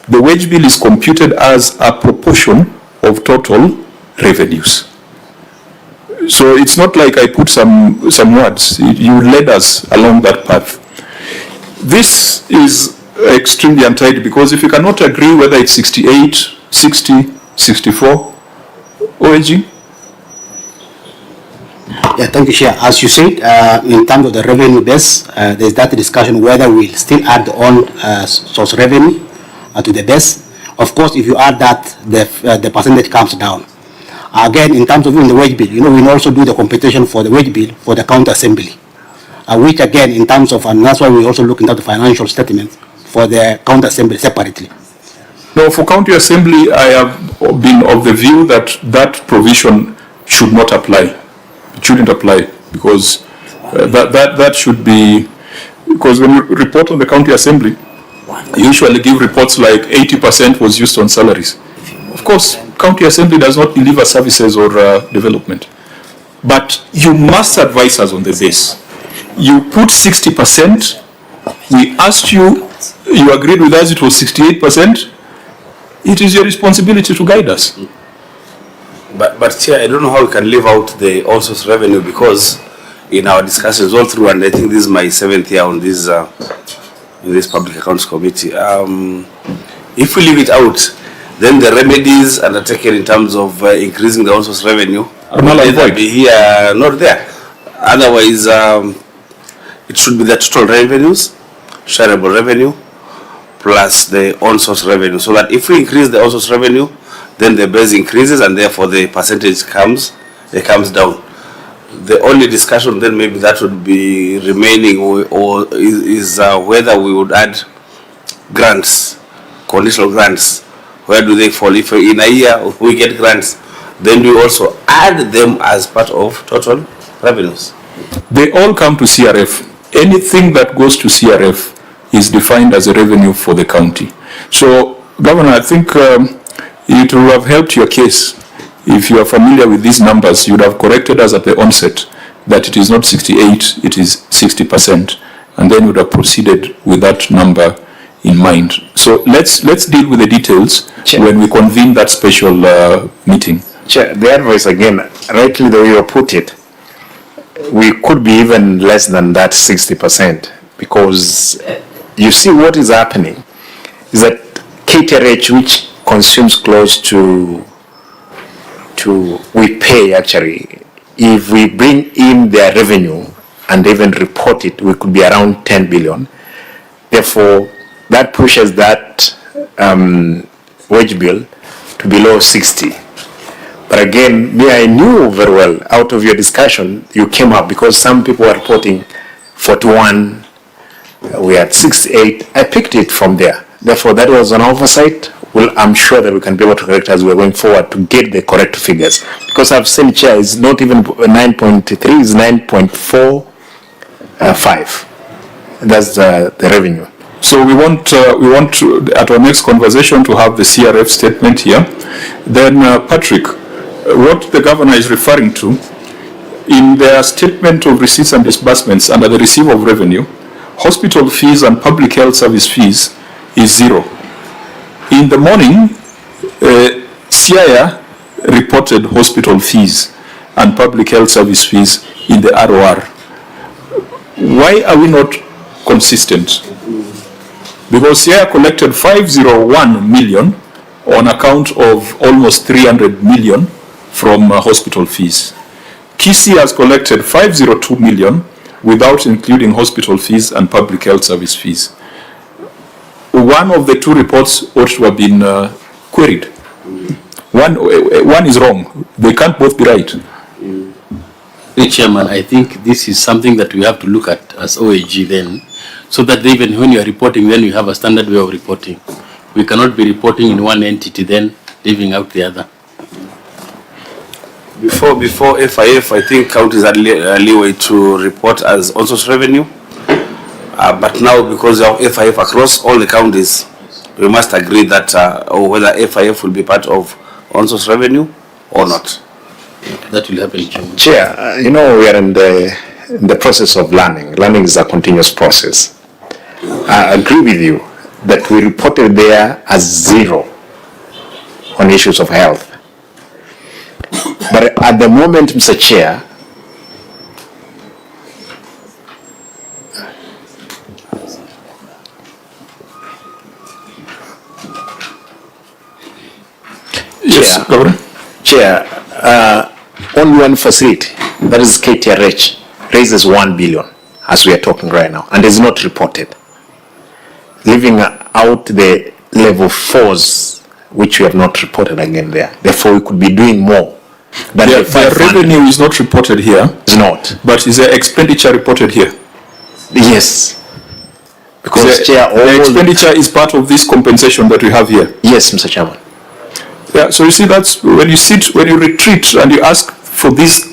Speaker 2: The wage bill is computed as a proportion of total revenues. So it's not like I put some words. You led us along that path. This is extremely untidy because if you cannot agree whether it's 68, 60, 64, OAG?
Speaker 3: Yeah, thank you, Chair. As you said, in terms of the revenue base, there's that discussion whether we'll still add on source revenue to the base, Of course, if you add that, the percentage comes down. Again, in terms of even the wage bill, you know, we also do the computation for the wage bill for the county assembly, which again, in terms of, and that's why we also look into the financial statements for the county assembly separately.
Speaker 2: No, for county assembly, I have been of the view that that provision should not apply. It shouldn't apply because that should be, because when you report on the county assembly, you usually give reports like 80% was used on salaries. Of course, county assembly does not deliver services or development. But you must advise us on this. You put 60%, we asked you, you agreed with us it was 68%. It is your responsibility to guide us.
Speaker 9: But Chair, I don't know how we can leave out the all source revenue, because in our discussions all through, and I think this is my 7th year on this in this Public Accounts Committee, if we leave it out, then the remedies undertaken in terms of increasing the all source revenue will either be here, not there. Otherwise, it should be the total revenues, shareable revenue, plus the on-source revenue, so that if we increase the on-source revenue, then the base increases and therefore the percentage comes down. The only discussion then maybe that would be remaining or is whether we would add grants, conditional grants. Where do they fall? If in a year we get grants, then we also add them as part of total revenues.
Speaker 2: They all come to CRF. Anything that goes to CRF is defined as a revenue for the county. So, Governor, I think it will have helped your case. If you are familiar with these numbers, you would have corrected us at the onset that it is not 68, it is 60%, and then you would have proceeded with that number in mind. So let's deal with the details, Chair, when we convene that special meeting.
Speaker 1: Chair, the advice again, rightly the way you put it, we could be even less than that 60%, because you see what is happening is that KTRH, which consumes close to we pay actually, if we bring in their revenue and even report it, we could be around 10 billion. Therefore, that pushes that wage bill to below 60. But again, me, I knew very well out of your discussion, you came up because some people were reporting 41, we had 68. I picked it from there. Therefore, that was an oversight. Well, I'm sure that we can be able to correct as we're going forward to get the correct figures. Because I've seen, Chair, it's not even 9.3, it's 9.45. That's the revenue.
Speaker 2: So we want to, at our next conversation, to have the CRF statement here. Then, Patrick, what the governor is referring to, in their statement of receipts and disbursements under the receipt of revenue, hospital fees and public health service fees is 0. In the morning, CIA reported hospital fees and public health service fees in the ROR. Why are we not consistent? Because CIA collected 501 million on account of almost 300 million from hospital fees. KC has collected 502 million without including hospital fees and public health service fees. One of the two reports ought to have been queried. One is wrong. They can't both be right.
Speaker 13: Chairman, I think this is something that we have to look at as OAG then, so that even when you are reporting, then you have a standard way of reporting. We cannot be reporting in one entity then leaving out the other.
Speaker 9: Before FIF, I think counties had leeway to report as on-source revenue. But now, because of FIF across all the counties, we must agree that whether FIF will be part of on-source revenue or not.
Speaker 13: That will happen,
Speaker 1: Chair, you know, we are in the process of learning. Learning is a continuous process. I agree with you that we reported there as 0 on issues of health. But at the moment, Mr. Chair,
Speaker 2: yes, Governor.
Speaker 1: Chair, only one facility, that is KTRH, raises 1 billion as we are talking right now, and is not reported. Leaving out the level 4s which we have not reported again there. Therefore, we could be doing more. Than
Speaker 2: Their
Speaker 1: the 500.
Speaker 2: revenue is not reported here.
Speaker 1: It's not.
Speaker 2: But is their expenditure reported here?
Speaker 1: Yes. Because
Speaker 2: the,
Speaker 1: Chair,
Speaker 2: the expenditure is part of this compensation that we have here.
Speaker 1: Yes, Mr. Chairman.
Speaker 2: Yeah, so you see, that's when you retreat and you ask for these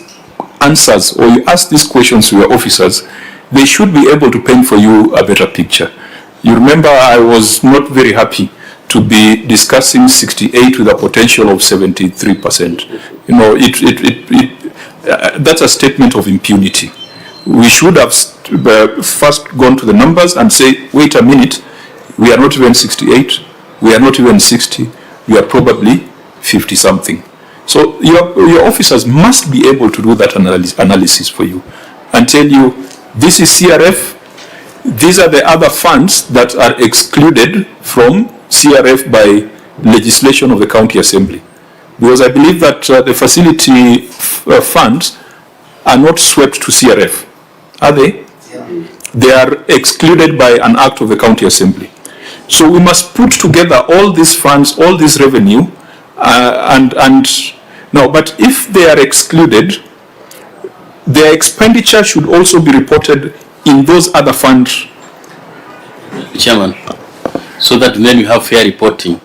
Speaker 2: answers or you ask these questions to your officers, they should be able to paint for you a better picture. You remember I was not very happy to be discussing 68 with a potential of 73%. You know, that's a statement of impunity. We should have first gone to the numbers and say, wait a minute, we are not even 68, we are not even 60, we are probably 50 something. So your officers must be able to do that analysis for you and tell you, this is CRF, these are the other funds that are excluded from CRF by legislation of the County Assembly. Because I believe that the facility funds are not swept to CRF, are they? Yeah. They are excluded by an act of the County Assembly. So we must put together all these funds, all this revenue, but if they are excluded, their expenditure should also be reported in those other funds.
Speaker 13: Chairman, so that then you have fair reporting.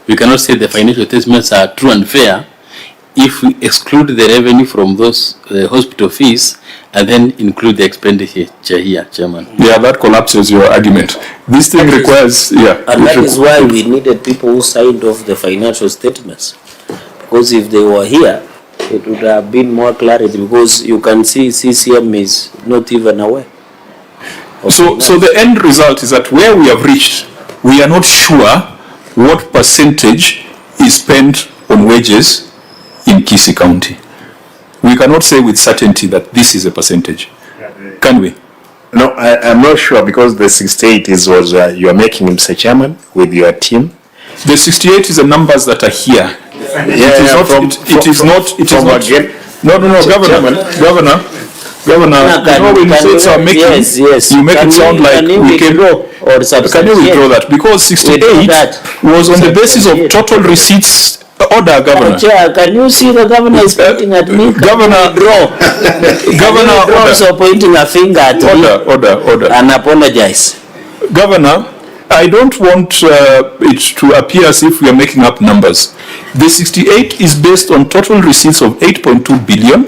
Speaker 13: We cannot say the financial statements are true and fair if we exclude the revenue from those hospital fees and then include the expenditure here, Chairman.
Speaker 2: Yeah, that collapses your argument. This thing requires,
Speaker 7: And that is why we needed people who signed off the financial statements. Because if they were here, it would have been more clarity, because you can see CCM is not even aware.
Speaker 2: So the end result is that where we have reached, we are not sure what percentage is spent on wages in Kisii County. We cannot say with certainty that this is a percentage. Can we?
Speaker 1: No, I'm not sure, because the 68 was you are making, Mr. Chairman, with your team.
Speaker 2: The 68 is the numbers that are here. Governor, when you say it's our making, you make it sound like we can withdraw that? Because 68 was on the basis of total receipts order, Governor.
Speaker 7: Chair, can you see the governor is pointing at me?
Speaker 2: Governor,
Speaker 7: also pointing a finger at me.
Speaker 2: Order.
Speaker 7: And apologize.
Speaker 2: Governor, I don't want it to appear as if we are making up numbers. The 68 is based on total receipts of 8.2 billion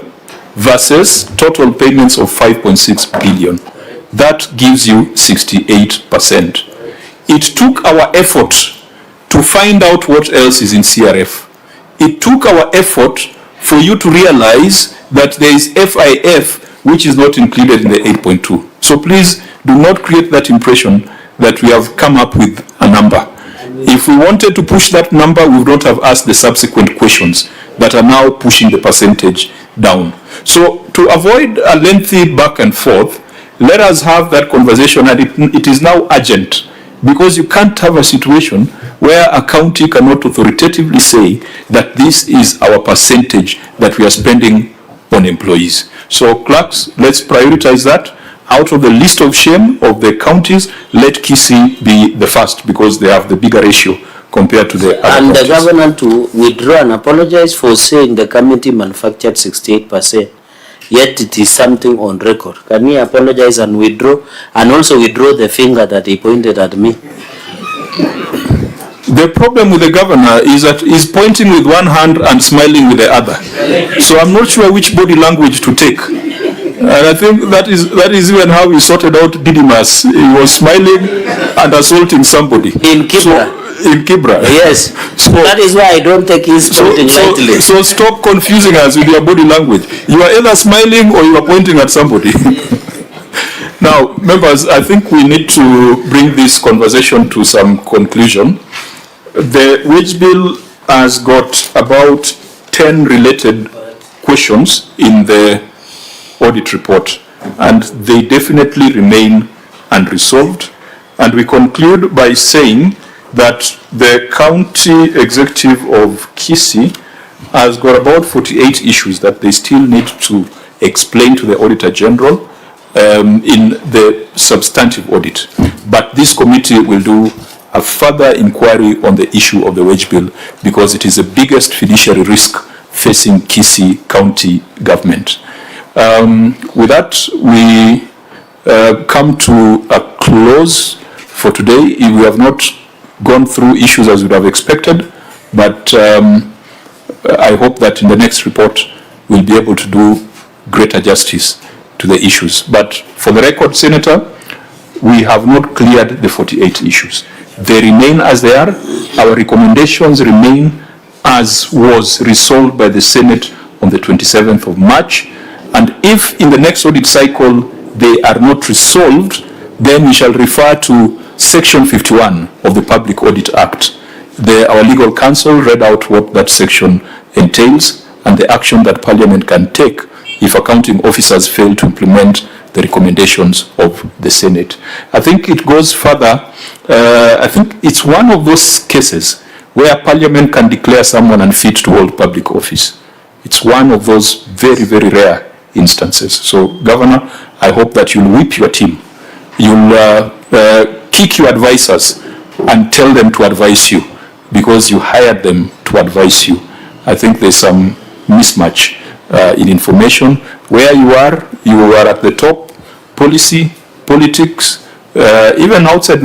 Speaker 2: versus total payments of 5.6 billion. That gives you 68%. It took our effort to find out what else is in CRF. It took our effort for you to realize that there is FIF which is not included in the 8.2. So please do not create that impression that we have come up with a number. If we wanted to push that number, we would not have asked the subsequent questions that are now pushing the percentage down. So to avoid a lengthy back and forth, let us have that conversation, and it is now urgent, because you can't have a situation where a county cannot authoritatively say that this is our percentage that we are spending on employees. So clerks, let's prioritize that. Out of the list of shame of the counties, let Kisii be the first, because they have the bigger ratio compared to the other
Speaker 7: and
Speaker 2: counties.
Speaker 7: The governor to withdraw and apologize for saying the committee manufactured 68%, yet it is something on record. Can he apologize and withdraw, and also withdraw the finger that he pointed at me?
Speaker 2: The problem with the governor is that he's pointing with one hand and smiling with the other. So I'm not sure which body language to take. And I think that is even how we sorted out Didymus. He was smiling and assaulting somebody.
Speaker 7: In Kibra.
Speaker 2: In Kibra.
Speaker 7: Yes. So that is why I don't take his pointing lightly.
Speaker 2: So stop confusing us with your body language. You are either smiling or you are pointing at somebody. Now, members, I think we need to bring this conversation to some conclusion. The wage bill has got about 10 related questions in the audit report, and they definitely remain unresolved. And we conclude by saying that the county executive of Kisii has got about 48 issues that they still need to explain to the Auditor General in the substantive audit. But this committee will do a further inquiry on the issue of the wage bill, because it is the biggest fiduciary risk facing Kisii County government. With that, we come to a close for today. We have not gone through issues as we would have expected, but I hope that in the next report we'll be able to do greater justice to the issues. But for the record, Senator, we have not cleared the 48 issues. They remain as they are. Our recommendations remain as was resolved by the Senate on the 27th of March. And if in the next audit cycle they are not resolved, then we shall refer to Section 51 of the Public Audit Act. Our legal counsel read out what that section entails and the action that Parliament can take if accounting officers fail to implement the recommendations of the Senate. I think it goes further. I think it's one of those cases where Parliament can declare someone unfit to hold public office. It's one of those very, very rare instances. So, Governor, I hope that you'll whip your team. You'll kick your advisors and tell them to advise you, because you hired them to advise you. I think there's some mismatch in information. Where you are at the top, policy, politics, even outside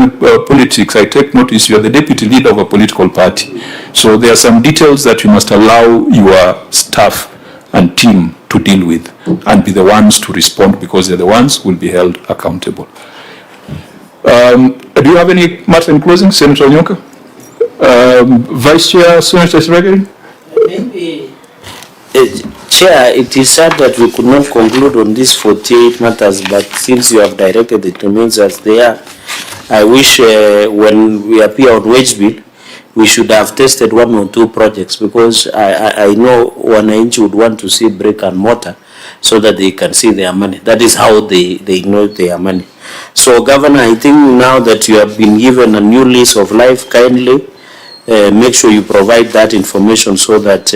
Speaker 2: politics, I take notice you are the deputy leader of a political party. So there are some details that you must allow your staff and team to deal with and be the ones to respond, because they're the ones who will be held accountable. Do you have any matter in closing, Senator Onyonka? Vice Chair, Senator Siragiri?
Speaker 7: Maybe, Chair, it is sad that we could not conclude on these 48 matters, but since you have directed, it remains as they are. I wish when we appear on wage bill, we should have tested 1 or 2 projects, because I know wananchi would want to see brick and mortar so that they can see their money. That is how they know their money. So, Governor, I think now that you have been given a new lease of life, kindly make sure you provide that information so that,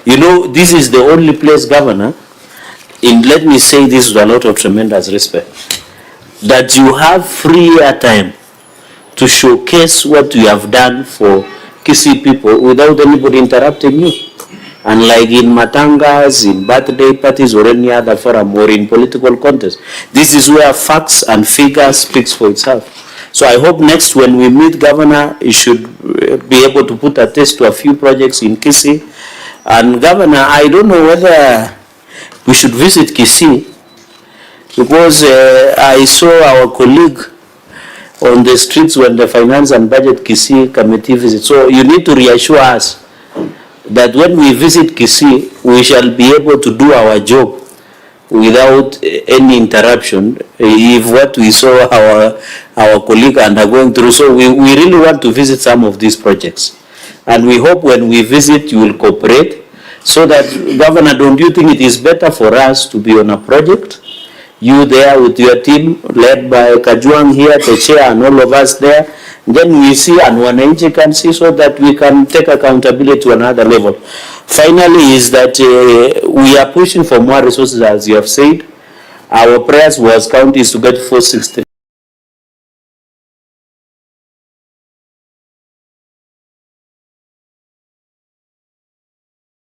Speaker 7: this is the only place, Governor, let me say this with a lot of tremendous respect, that you have free airtime to showcase what you have done for Kisii people without anybody interrupting you. Unlike in matangas, in birthday parties, or any other forum, or in political contests. This is where facts and figures speaks for itself. So I hope next when we meet, Governor, you should be able to put a test to a few projects in Kisii. And Governor, I don't know whether we should visit Kisii, because I saw our colleague on the streets when the Finance and Budget Kisii Committee visit. So you need to reassure us that when we visit Kisii, we shall be able to do our job without any interruption, if what we saw our colleague undergoing through. So we really want to visit some of these projects. And we hope when we visit, you will cooperate, so that, Governor, don't you think it is better for us to be on a project, you there with your team, led by Kajuang here, the chair, and all of us there, then we see and wananchi can see, so that we can take accountability to another level. Finally is that we are pushing for more resources, as you have said. Our prayers was counties to get 460.